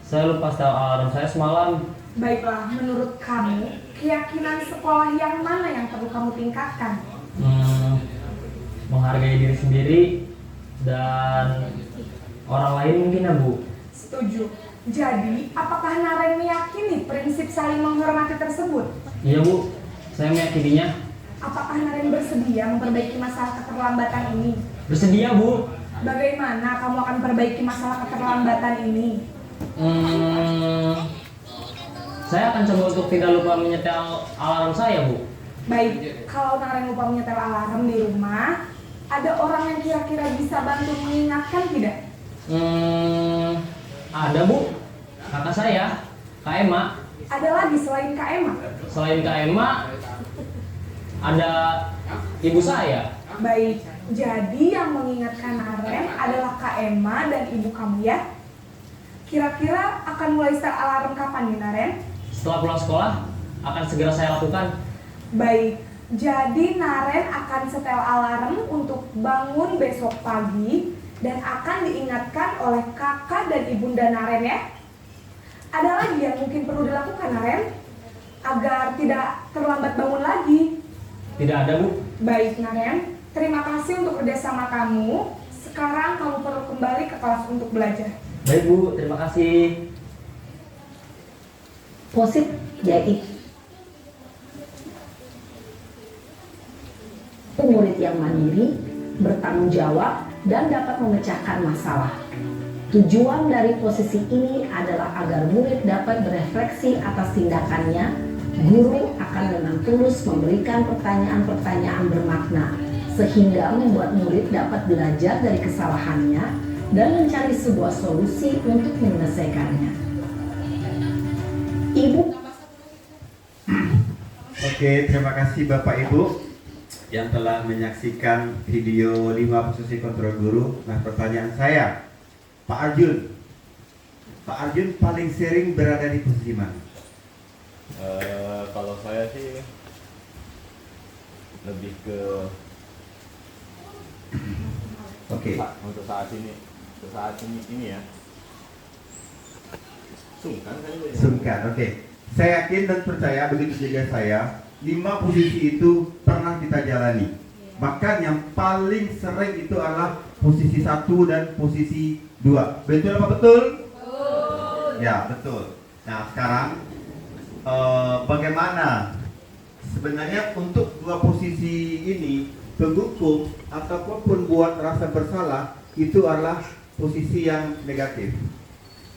Saya lupa setel alarm saya semalam. Baiklah, menurut kamu, keyakinan sekolah yang mana yang perlu kamu tingkatkan? Menghargai diri sendiri dan orang lain mungkin, ya, Bu. Setuju. Jadi, apakah Naren meyakini prinsip saling menghormati tersebut? Iya, Bu. Saya meyakininya. Apakah Naren bersedia memperbaiki masalah keterlambatan ini? Bersedia, Bu. Bagaimana kamu akan perbaiki masalah keterlambatan ini? Saya akan coba untuk tidak lupa menyetel alarm saya, Bu. Baik, kalau Naren lupa menyetel alarm di rumah, ada orang yang kira-kira bisa bantu mengingatkan tidak? Ada, Bu. Kakak saya, Kak Emma. Ada lagi selain Kak Emma? Selain Kak Emma, ada ibu saya. Baik, jadi yang mengingatkan Naren adalah Kak Emma dan ibu kamu ya? Kira-kira akan mulai start alarm kapan nih Naren? Setelah pulang sekolah, akan segera saya lakukan. Baik, jadi Naren akan setel alarm untuk bangun besok pagi dan akan diingatkan oleh kakak dan ibunda Naren ya. Ada lagi yang mungkin perlu dilakukan Naren agar tidak terlambat bangun lagi? Tidak ada, Bu. Baik Naren, terima kasih untuk kerjasama kamu. Sekarang kamu perlu kembali ke kelas untuk belajar. Baik, Bu. Terima kasih. Posit yaitu murid yang mandiri, bertanggung jawab, dan dapat memecahkan masalah. Tujuan dari posisi ini adalah agar murid dapat berefleksi atas tindakannya. Guru akan dengan tulus memberikan pertanyaan-pertanyaan bermakna, sehingga membuat murid dapat belajar dari kesalahannya dan mencari sebuah solusi untuk menyelesaikannya. Ibu. Oke, terima kasih Bapak Ibu yang telah menyaksikan video 5 posisi kontrol guru. Nah, pertanyaan saya, Pak Arjun paling sering berada di posisi mana? Kalau saya sih lebih ke untuk saat ini ya sungkan. Oke. Saya yakin dan percaya, begitu juga saya, 5 posisi itu pernah kita jalani. Bahkan yang paling sering itu adalah posisi 1 dan posisi 2. Betul apa betul? Betul. Ya, betul. Nah, sekarang bagaimana sebenarnya untuk 2 posisi ini, penghukum ataupun buat rasa bersalah itu adalah posisi yang negatif.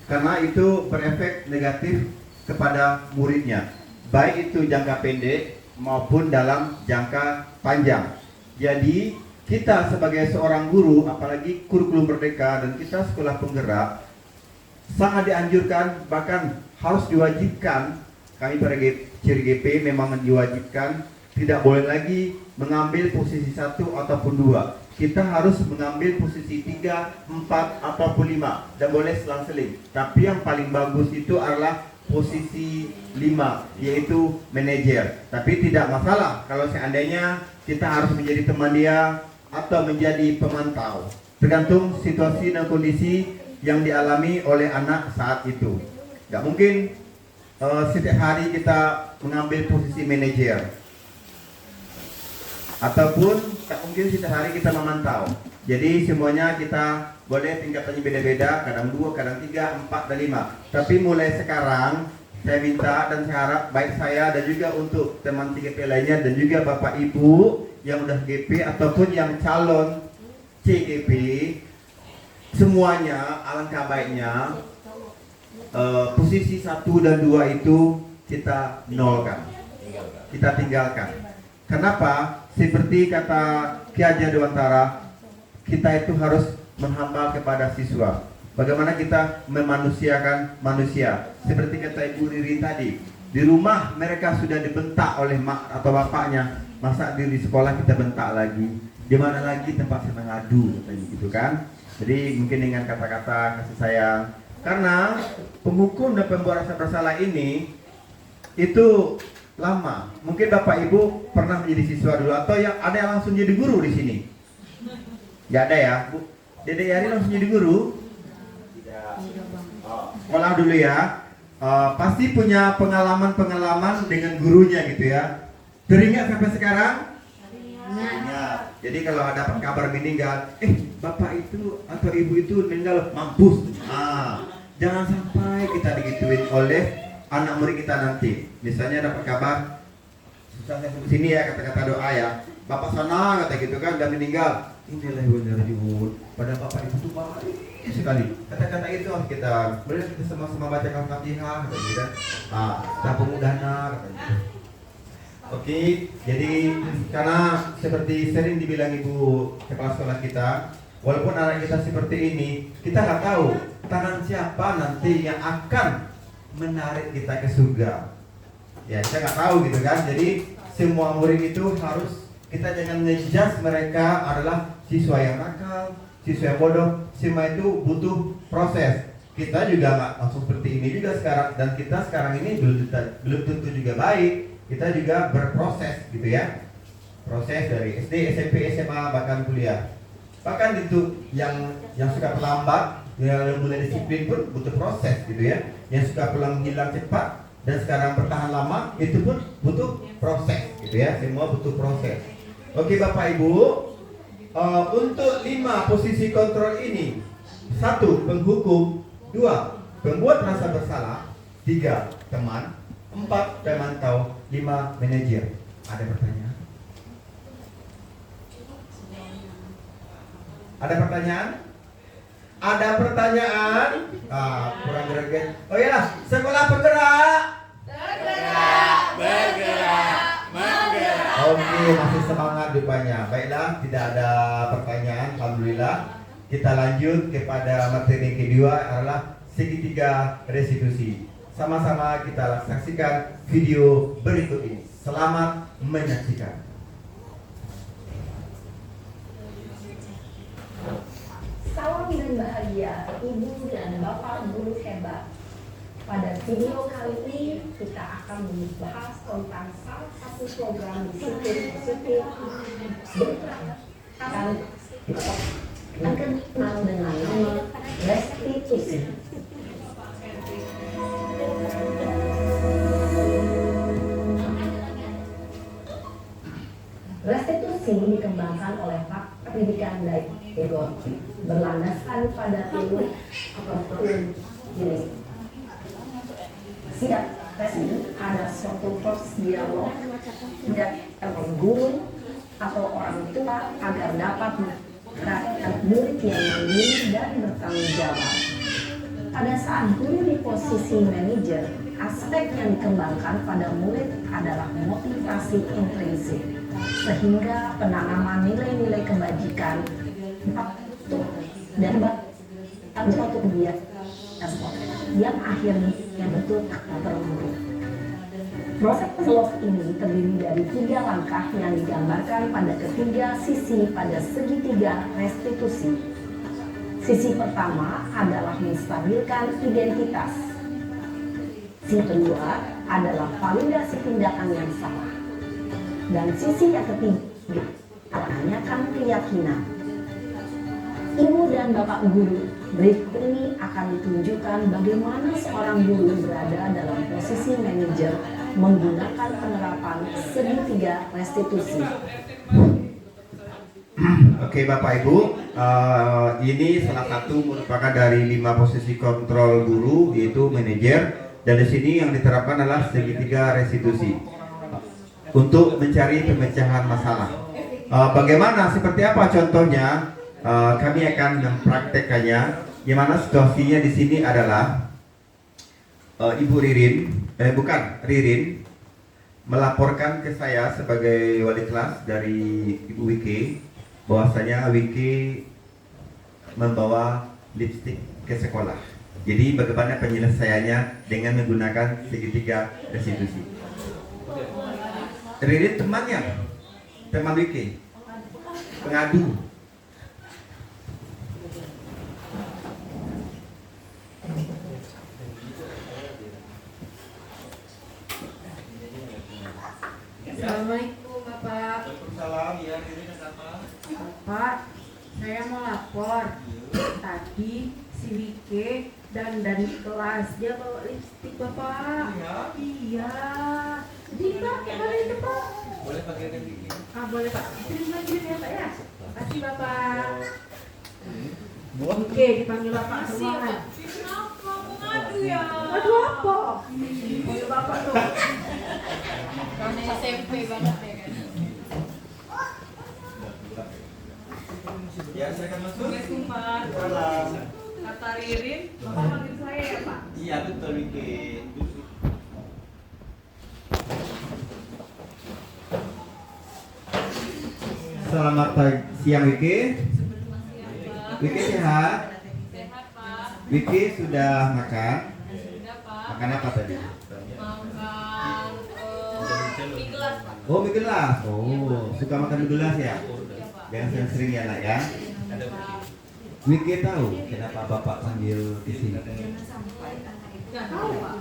Karena itu berefek negatif kepada muridnya, baik itu jangka pendek maupun dalam jangka panjang. Jadi kita sebagai seorang guru, apalagi kurikulum merdeka dan kita sekolah penggerak, sangat dianjurkan, bahkan harus diwajibkan. Kami pada CRGP memang diwajibkan tidak boleh lagi mengambil posisi 1 ataupun 2. Kita harus mengambil posisi 3, 4 ataupun 5, dan boleh selang-seling. Tapi yang paling bagus itu adalah posisi 5, yaitu manajer. Tapi tidak masalah kalau seandainya kita harus menjadi teman dia atau menjadi pemantau, tergantung situasi dan kondisi yang dialami oleh anak saat itu. Gak mungkin setiap hari kita mengambil posisi manajer, ataupun tak mungkin setiap hari kita memantau. Jadi semuanya kita boleh tingkatannya beda-beda, kadang 2, kadang 3, 4, dan 5. Tapi mulai sekarang saya minta dan saya harap baik saya dan juga untuk teman CGP lainnya dan juga Bapak Ibu yang udah GP ataupun yang calon CGP, semuanya alangkah baiknya posisi 1 dan 2 itu kita nolkan, kita tinggalkan. Kenapa? Seperti kata Ki Hajar Dewantara, kita itu harus menghamba kepada siswa. Bagaimana kita memanusiakan manusia? Seperti kata Ibu Riri tadi, di rumah mereka sudah dibentak oleh mak atau bapaknya, masa di sekolah kita bentak lagi? Di mana lagi tempat kita ngadu, gitu kan? Jadi mungkin dengan kata-kata kasih sayang. Karena penghukum dan pembuat rasa bersalah ini itu lama. Mungkin Bapak Ibu pernah menjadi siswa dulu atau yang ada yang langsung jadi guru di sini. Ya ada ya, Bu. Dede Yari langsung jadi guru. Sekolah dulu ya. Pasti punya pengalaman dengan gurunya gitu ya. Teringat sampai sekarang? Ingat. Jadi kalau ada kabar meninggal, bapak itu atau ibu itu meninggal, mampus. Jangan sampai kita digituin oleh anak murid kita nanti. Misalnya dapat kabar, susah saya sampai sini ya, kata-kata doa ya, bapak sana kata gitu kan, dan meninggal. Inilah yang benar. Padahal bapak itu tuh baik, sedikit sekali. Kata-kata itu harus kita boleh kita sama-sama bacakan Fatihah, gitu kan? Dan pemudana, katanya. Oke, jadi karena seperti sering dibilang ibu kepala sekolah kita, walaupun anak kita seperti ini, kita nggak tahu tangan siapa nanti yang akan menarik kita ke surga. Ya, kita nggak tahu gitu kan. Jadi semua murid itu harus kita jangan ngejudge mereka adalah siswa yang nakal, siswa yang bodoh. Semua itu butuh proses. Kita juga nggak langsung seperti ini juga sekarang, dan kita sekarang ini belum tentu juga baik. Kita juga berproses gitu ya, proses dari SD, SMP, SMA, bahkan kuliah. Bahkan itu yang suka terlambat, yang mulai disiplin pun butuh proses gitu ya. Yang suka pulang hilang cepat dan sekarang bertahan lama, itu pun butuh proses gitu ya. Semua butuh proses. Oke Bapak Ibu, untuk 5 posisi kontrol ini: 1. Penghukum, 2. Pembuat rasa bersalah, 3. Teman, 4. Pemantau, 5. Manajer. Ada pertanyaan? Ada pertanyaan? Ada pertanyaan? Kurang greget. Oh ya, sekolah bergerak. Bergerak. Oke, masih semangat rupanya. Baiklah, tidak ada pertanyaan. Alhamdulillah. Kita lanjut kepada materi kedua adalah segitiga restitusi. Sama-sama kita saksikan video berikut ini. Selamat menyaksikan. Salam dan bahagia Ibu dan Bapak guru hebat. Pada video kali ini kita akan membahas tentang salah satu program disiplin positif yang kenal dengan nama restitusi. Restitusi dikembangkan oleh Pak Pendidikan Daegon berlandaskan pada teori ini. Setiap restitusi ada suatu proses dialog dengan guru atau orang tua agar dapat menggerakkan murid yang mandiri dan bertanggung jawab. Pada saat guru di posisi manajer, aspek yang dikembangkan pada murid adalah motivasi intrinsik, sehingga penanaman nilai-nilai kebajikan dan suatu kebiasaan yang akhirnya betul terbentuk. Proses dialog ini terdiri dari 3 langkah yang digambarkan pada ketiga sisi pada segitiga restitusi. Sisi pertama adalah menstabilkan identitas. Sisi kedua adalah validasi tindakan yang salah. Dan sisi yang ketiga menanyakan keyakinan. Ibu dan Bapak guru, berikut ini akan ditunjukkan bagaimana seorang guru berada dalam posisi manajer menggunakan penerapan segitiga restitusi. Oke Bapak Ibu, ini salah satu merupakan dari 5 posisi kontrol guru, yaitu manajer, dan di sini yang diterapkan adalah segitiga restitusi untuk mencari pemecahan masalah. Bagaimana, seperti apa contohnya? Kami akan mempraktekannya. Yang mana situasinya di sini adalah Ibu Ririn melaporkan ke saya sebagai wali kelas dari Ibu Wiki bahwasanya Wiki membawa lipstik ke sekolah. Jadi bagaimana penyelesaiannya dengan menggunakan segitiga restitusi. Ririn teman Wiki, pengadu. Assalamualaikum Bapak. Waalaikumsalam. Ya, Ririn ada apa? Bapak, saya mau lapor. Tadi si Wike dan di kelas dia bawa lipstik Bapak. Iya. Dipakai hari itu Pak. Boleh pakai Wiki? Boleh Pak. Terima kasih ya Pak ya. Kasih Bapak. Oke, dipanggil Bapak semua. Kenapa mau ngadu ya? Ngadu apa? Panggil Bapak tuh. Karena SMP banget ya kan. Ya, saya akan masuk. Assalamualaikum Pak. Salam. Kata Ririn, Bapak panggil saya ya Pak? Iya betul Wiki. Selamat siang Wiki. Wiki sehat? Sehat Pak. Wiki sudah makan? Sudah Pak. Makan apa tadi? Makan mie gelas Pak. Oh mie gelas. Oh suka makan mie gelas ya? Jangan sering-sering ya nak ya. Wiki tahu kenapa Bapak panggil di sini? Nggak tahu Pak.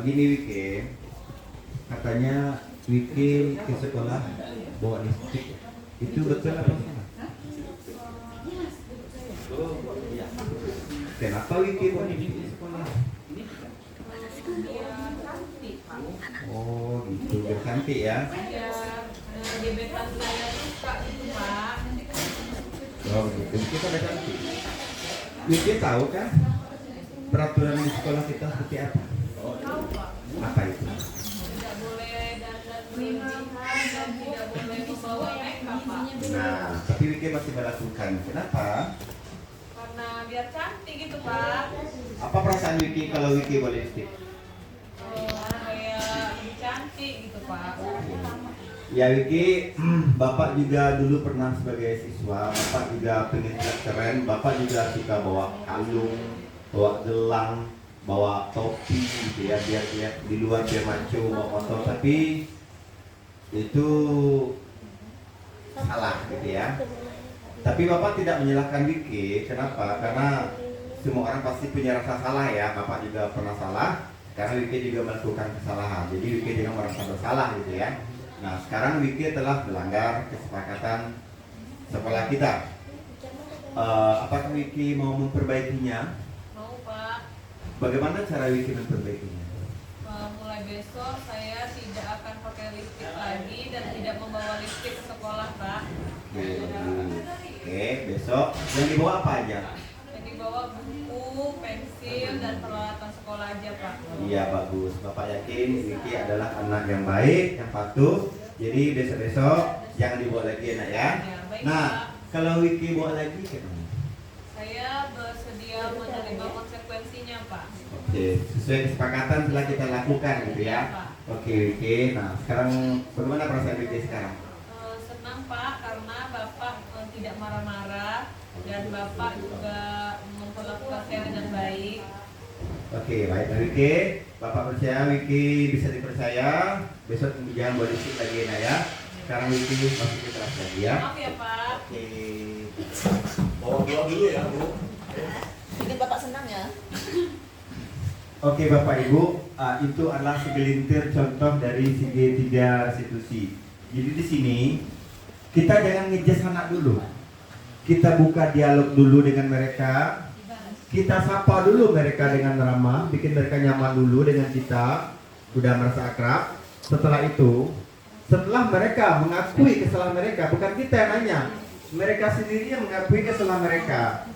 Gini Wiki, katanya Wiki ke sekolah bawa listrik, itu betul apa salah? Kenapa Wiki bawa listrik di sekolah? Oh gitu, biar cantik ya? Gebetan saya suka gitu Pak. Oh gitu, Wiki pada cantik. Wiki tahu kan peraturan di sekolah kita seperti apa? Tahu Pak. Apa itu? Tidak boleh dandan berlebihan dan tidak boleh membawa makeup Pak. Nah, tapi Wiki masih melakukan. Kenapa? Karena biar cantik gitu Pak. Apa perasaan Wiki kalau Wiki bawa lipstik? Kayak lebih cantik gitu Pak. Ya Wiki, Bapak juga dulu pernah sebagai siswa, Bapak juga pengen keren, Bapak juga suka bawa kalung, bawa gelang, bawa topi gitu ya, biar di luar dia maco, bawa motor, tapi itu salah gitu ya. Tapi Bapak tidak menyalahkan Wiki, kenapa? Karena semua orang pasti punya rasa salah ya, Bapak juga pernah salah, karena Wiki juga melakukan kesalahan, jadi Wiki juga merasa bersalah gitu ya. Nah, sekarang Wiki telah melanggar kesepakatan sekolah kita. Apakah Wiki mau memperbaikinya? Mau Pak. Bagaimana cara Wiki memperbaikinya? Mulai besok saya tidak akan pakai lipstik lagi dan tidak membawa lipstik ke sekolah Pak. Oke, besok yang dibawa apa aja? Yang dibawa buku, pensil, dan peralatan sekolah aja Pak. Iya bagus, Bapak yakin Wiki adalah anak yang baik, yang patuh. Jadi besok-besok jangan dibawa lagi anak ya. Baik, Nah, Pak. kalau Wiki bawa lagi gimana? Saya bersedia menerima konsekuensinya Pak. Oke, sesuai kesepakatan telah kita lakukan gitu ya. Oke Wiki, nah sekarang bagaimana perasaan Wiki sekarang? Senang Pak karena Bapak tidak marah-marah dan Bapak juga memperlakukan saya dengan baik. Oke, baik Wiki. Bapak percaya Wiki bisa dipercaya. Besok jangan bawa lipstik lagi nah ya. Sekarang Wiki masuk ke kelas lagi ya. Maaf ya Pak. Oke. Bawa doa dulu ya Bu. Bikin Bapak senang ya. Oke Bapak Ibu, itu adalah segelintir contoh dari segitiga restitusi. Jadi di sini kita jangan ngejudge anak dulu. Kita buka dialog dulu dengan mereka. Kita sapa dulu mereka dengan ramah, bikin mereka nyaman dulu dengan kita, sudah merasa akrab. Setelah itu, setelah mereka mengakui kesalahan mereka, bukan kita yang nanya, mereka sendiri yang mengakui kesalahan mereka.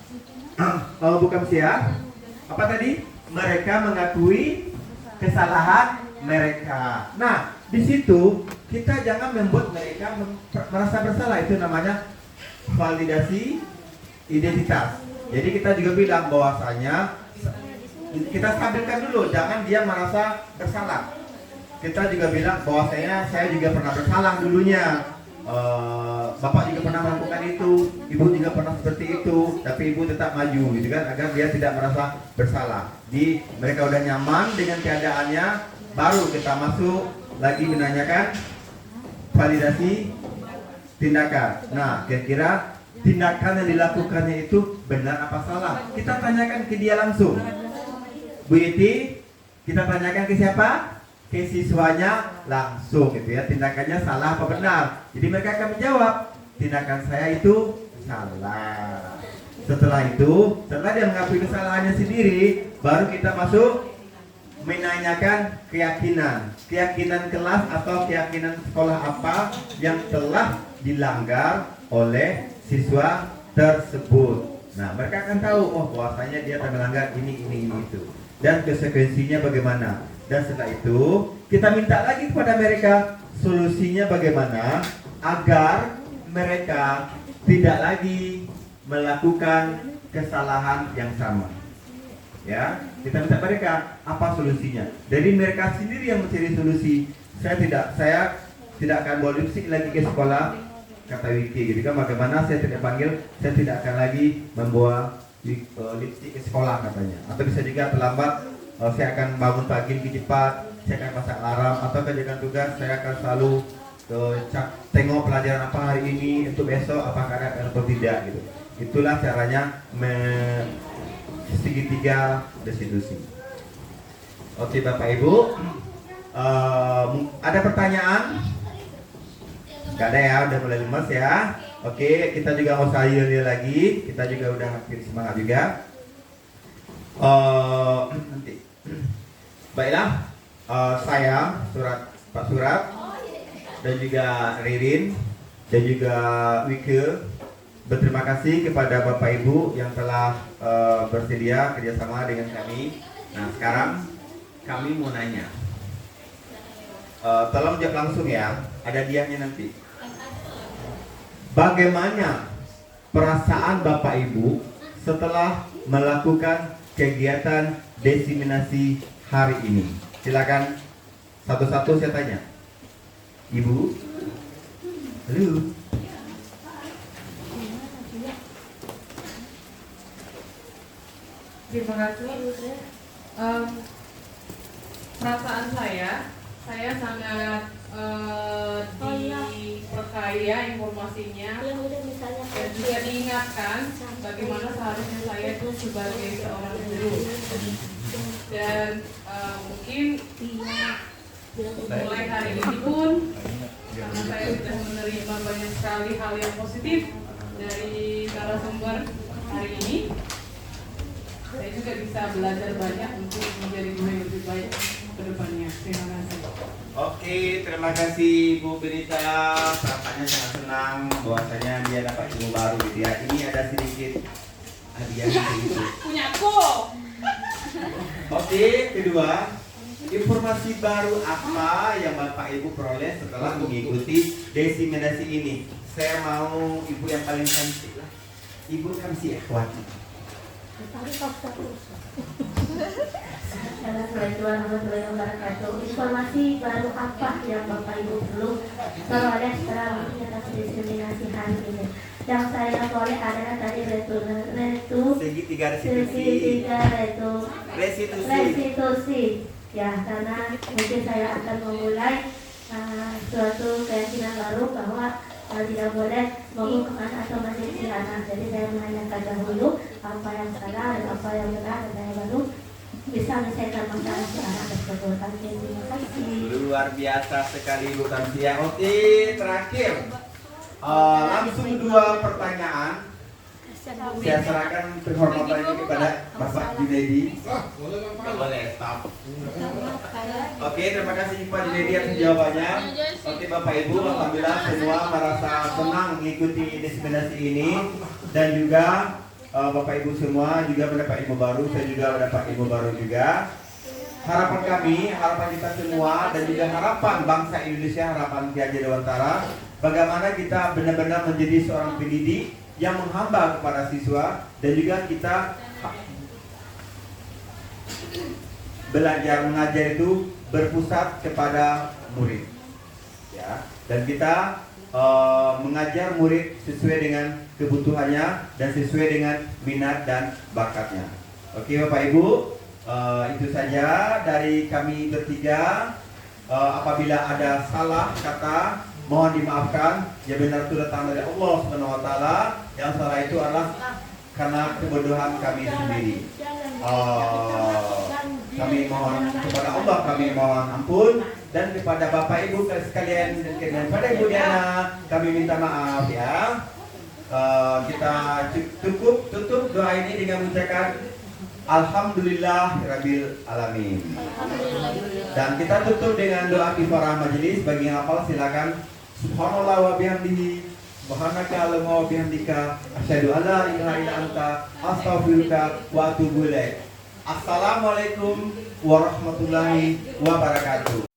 Bukan siapa? Apa tadi? Mereka mengakui kesalahan mereka. Nah, di situ kita jangan membuat mereka merasa bersalah. Itu namanya validasi identitas. Jadi kita juga bilang bahwasanya kita stabilkan dulu, jangan dia merasa bersalah. Kita juga bilang bahwasanya saya juga pernah bersalah dulunya. Bapak juga pernah melakukan itu, ibu juga pernah seperti itu, tapi ibu tetap maju gitu kan, agar dia tidak merasa bersalah. Di mereka udah nyaman dengan keadaannya, baru kita masuk lagi menanyakan validasi tindakan. Nah, kira-kira tindakan yang dilakukannya itu benar apa salah? Kita tanyakan ke dia langsung. Bu Iti, kita tanyakan ke siapa? Ke siswanya langsung gitu ya. Tindakannya salah apa benar? Jadi mereka akan menjawab, tindakan saya itu salah. Setelah itu, setelah dia mengakui kesalahannya sendiri, baru kita masuk menanyakan keyakinan. Keyakinan kelas atau keyakinan sekolah apa yang telah dilanggar oleh siswa tersebut. Nah, mereka akan tahu, oh bahwasanya dia telah melanggar ini itu. Dan konsekuensinya bagaimana. Dan setelah itu, kita minta lagi kepada mereka solusinya bagaimana agar mereka tidak lagi melakukan kesalahan yang sama. Ya, kita minta mereka apa solusinya. Jadi mereka sendiri yang mencari solusi. Saya tidak akan bawa lipstick lagi ke sekolah, kata Wiki gitu kan. Bagaimana saya tidak panggil, saya tidak akan lagi membawa lipstick ke sekolah katanya. Atau bisa juga terlambat, saya akan bangun pagi lebih cepat, saya akan pasang alarm, atau kerjakan tugas saya akan selalu tengok pelajaran apa hari ini untuk besok apakah ada atau tidak gitu. Itulah caranya segitiga restitusi. Oke Bapak Ibu, ada pertanyaan? Gak ada ya, udah mulai lemas ya. Oke, kita juga mau sayur lagi, kita juga udah makin semangat juga. Nanti, baiklah, saya Pak Surat dan juga Ririn dan juga Wike berterima kasih kepada Bapak Ibu yang telah bersedia kerjasama dengan kami. Nah sekarang kami mau nanya, tolong jawab langsung ya, ada dianya nanti. Bagaimana perasaan Bapak Ibu setelah melakukan kegiatan diseminasi hari ini? Silakan satu-satu saya tanya. Ibu, halo. Terima kasih. Perasaan saya sangat diperkaya informasinya dan juga diingatkan bagaimana seharusnya saya itu sebagai seorang guru. Dan mungkin mulai hari ini pun karena saya sudah menerima banyak sekali hal yang positif dari narasumber hari ini, saya juga bisa belajar banyak untuk menjadi guru yang lebih baik ke depannya. Terima kasih. Oke, terima kasih Bu Berita. Rasanya sangat senang bahwasanya dia dapat ilmu baru gitu ya. Ini ada sedikit hadiah gitu. Punyaku. Oke, kedua, informasi baru apa yang Bapak Ibu peroleh setelah mengikuti diseminasi ini? Saya mau Ibu yang paling cantik lah. Ibu kan si Ikhwati. Assalamualaikum warahmatullahi wabarakatuh. Informasi baru apa yang Bapak Ibu perlu peroleh setelah mengikuti diseminasi hari ini? Yang saya peroleh adalah tadi segitiga restitusi. Ya, karena mungkin saya akan memulai suatu keyakinan baru bahwa tidak boleh menghukumkan atau mendidik anak. Jadi saya menanyakan dahulu apa yang salah dan apa yang benar, dan saya baru bisa menyelesaikan masalah si anak tersebut. Terima kasih. Luar biasa sekali Bu Kamsia. Oke, terakhir langsung dua pertanyaan. Saya serahkan penghormatannya kepada Bapak Junaidi. Boleh, stop. Oke, terima kasih Pak Junaidi atas jawabannya. Oke Bapak Ibu, alhamdulillah semua merasa senang mengikuti diseminasi ini, dan juga Bapak Ibu semua juga mendapat ilmu baru. Saya juga mendapat ilmu baru juga. Harapan kami, harapan kita semua, dan juga harapan bangsa Indonesia, harapan PAJ Dewantara, bagaimana kita benar-benar menjadi seorang pendidik yang menghamba kepada siswa, dan juga kita belajar mengajar itu berpusat kepada murid, ya. Dan kita mengajar murid sesuai dengan kebutuhannya dan sesuai dengan minat dan bakatnya. Oke Bapak Ibu, itu saja dari kami bertiga. Apabila ada salah kata, mohon dimaafkan. Ya benar itu datang dari Allah Subhanahu wa taala. Yang salah itu adalah karena kebodohan kami sendiri. Kami mohon kepada Allah, kami mohon ampun, dan kepada Bapak Ibu sekalian dan kepada Ibu Diana kami minta maaf ya. Kita tutup doa ini dengan mengucapkan Alhamdulillahirabbil alamin. Dan kita tutup dengan doa kifarah majelis. Bagi yang hafal silakan. Subhanallah wa bihamdihi, subhanaka Allahumma wa bihamdika, asyhadu an la ilaha illa anta, astaghfiruka wa atubu ilaik. Assalamualaikum warahmatullahi wabarakatuh.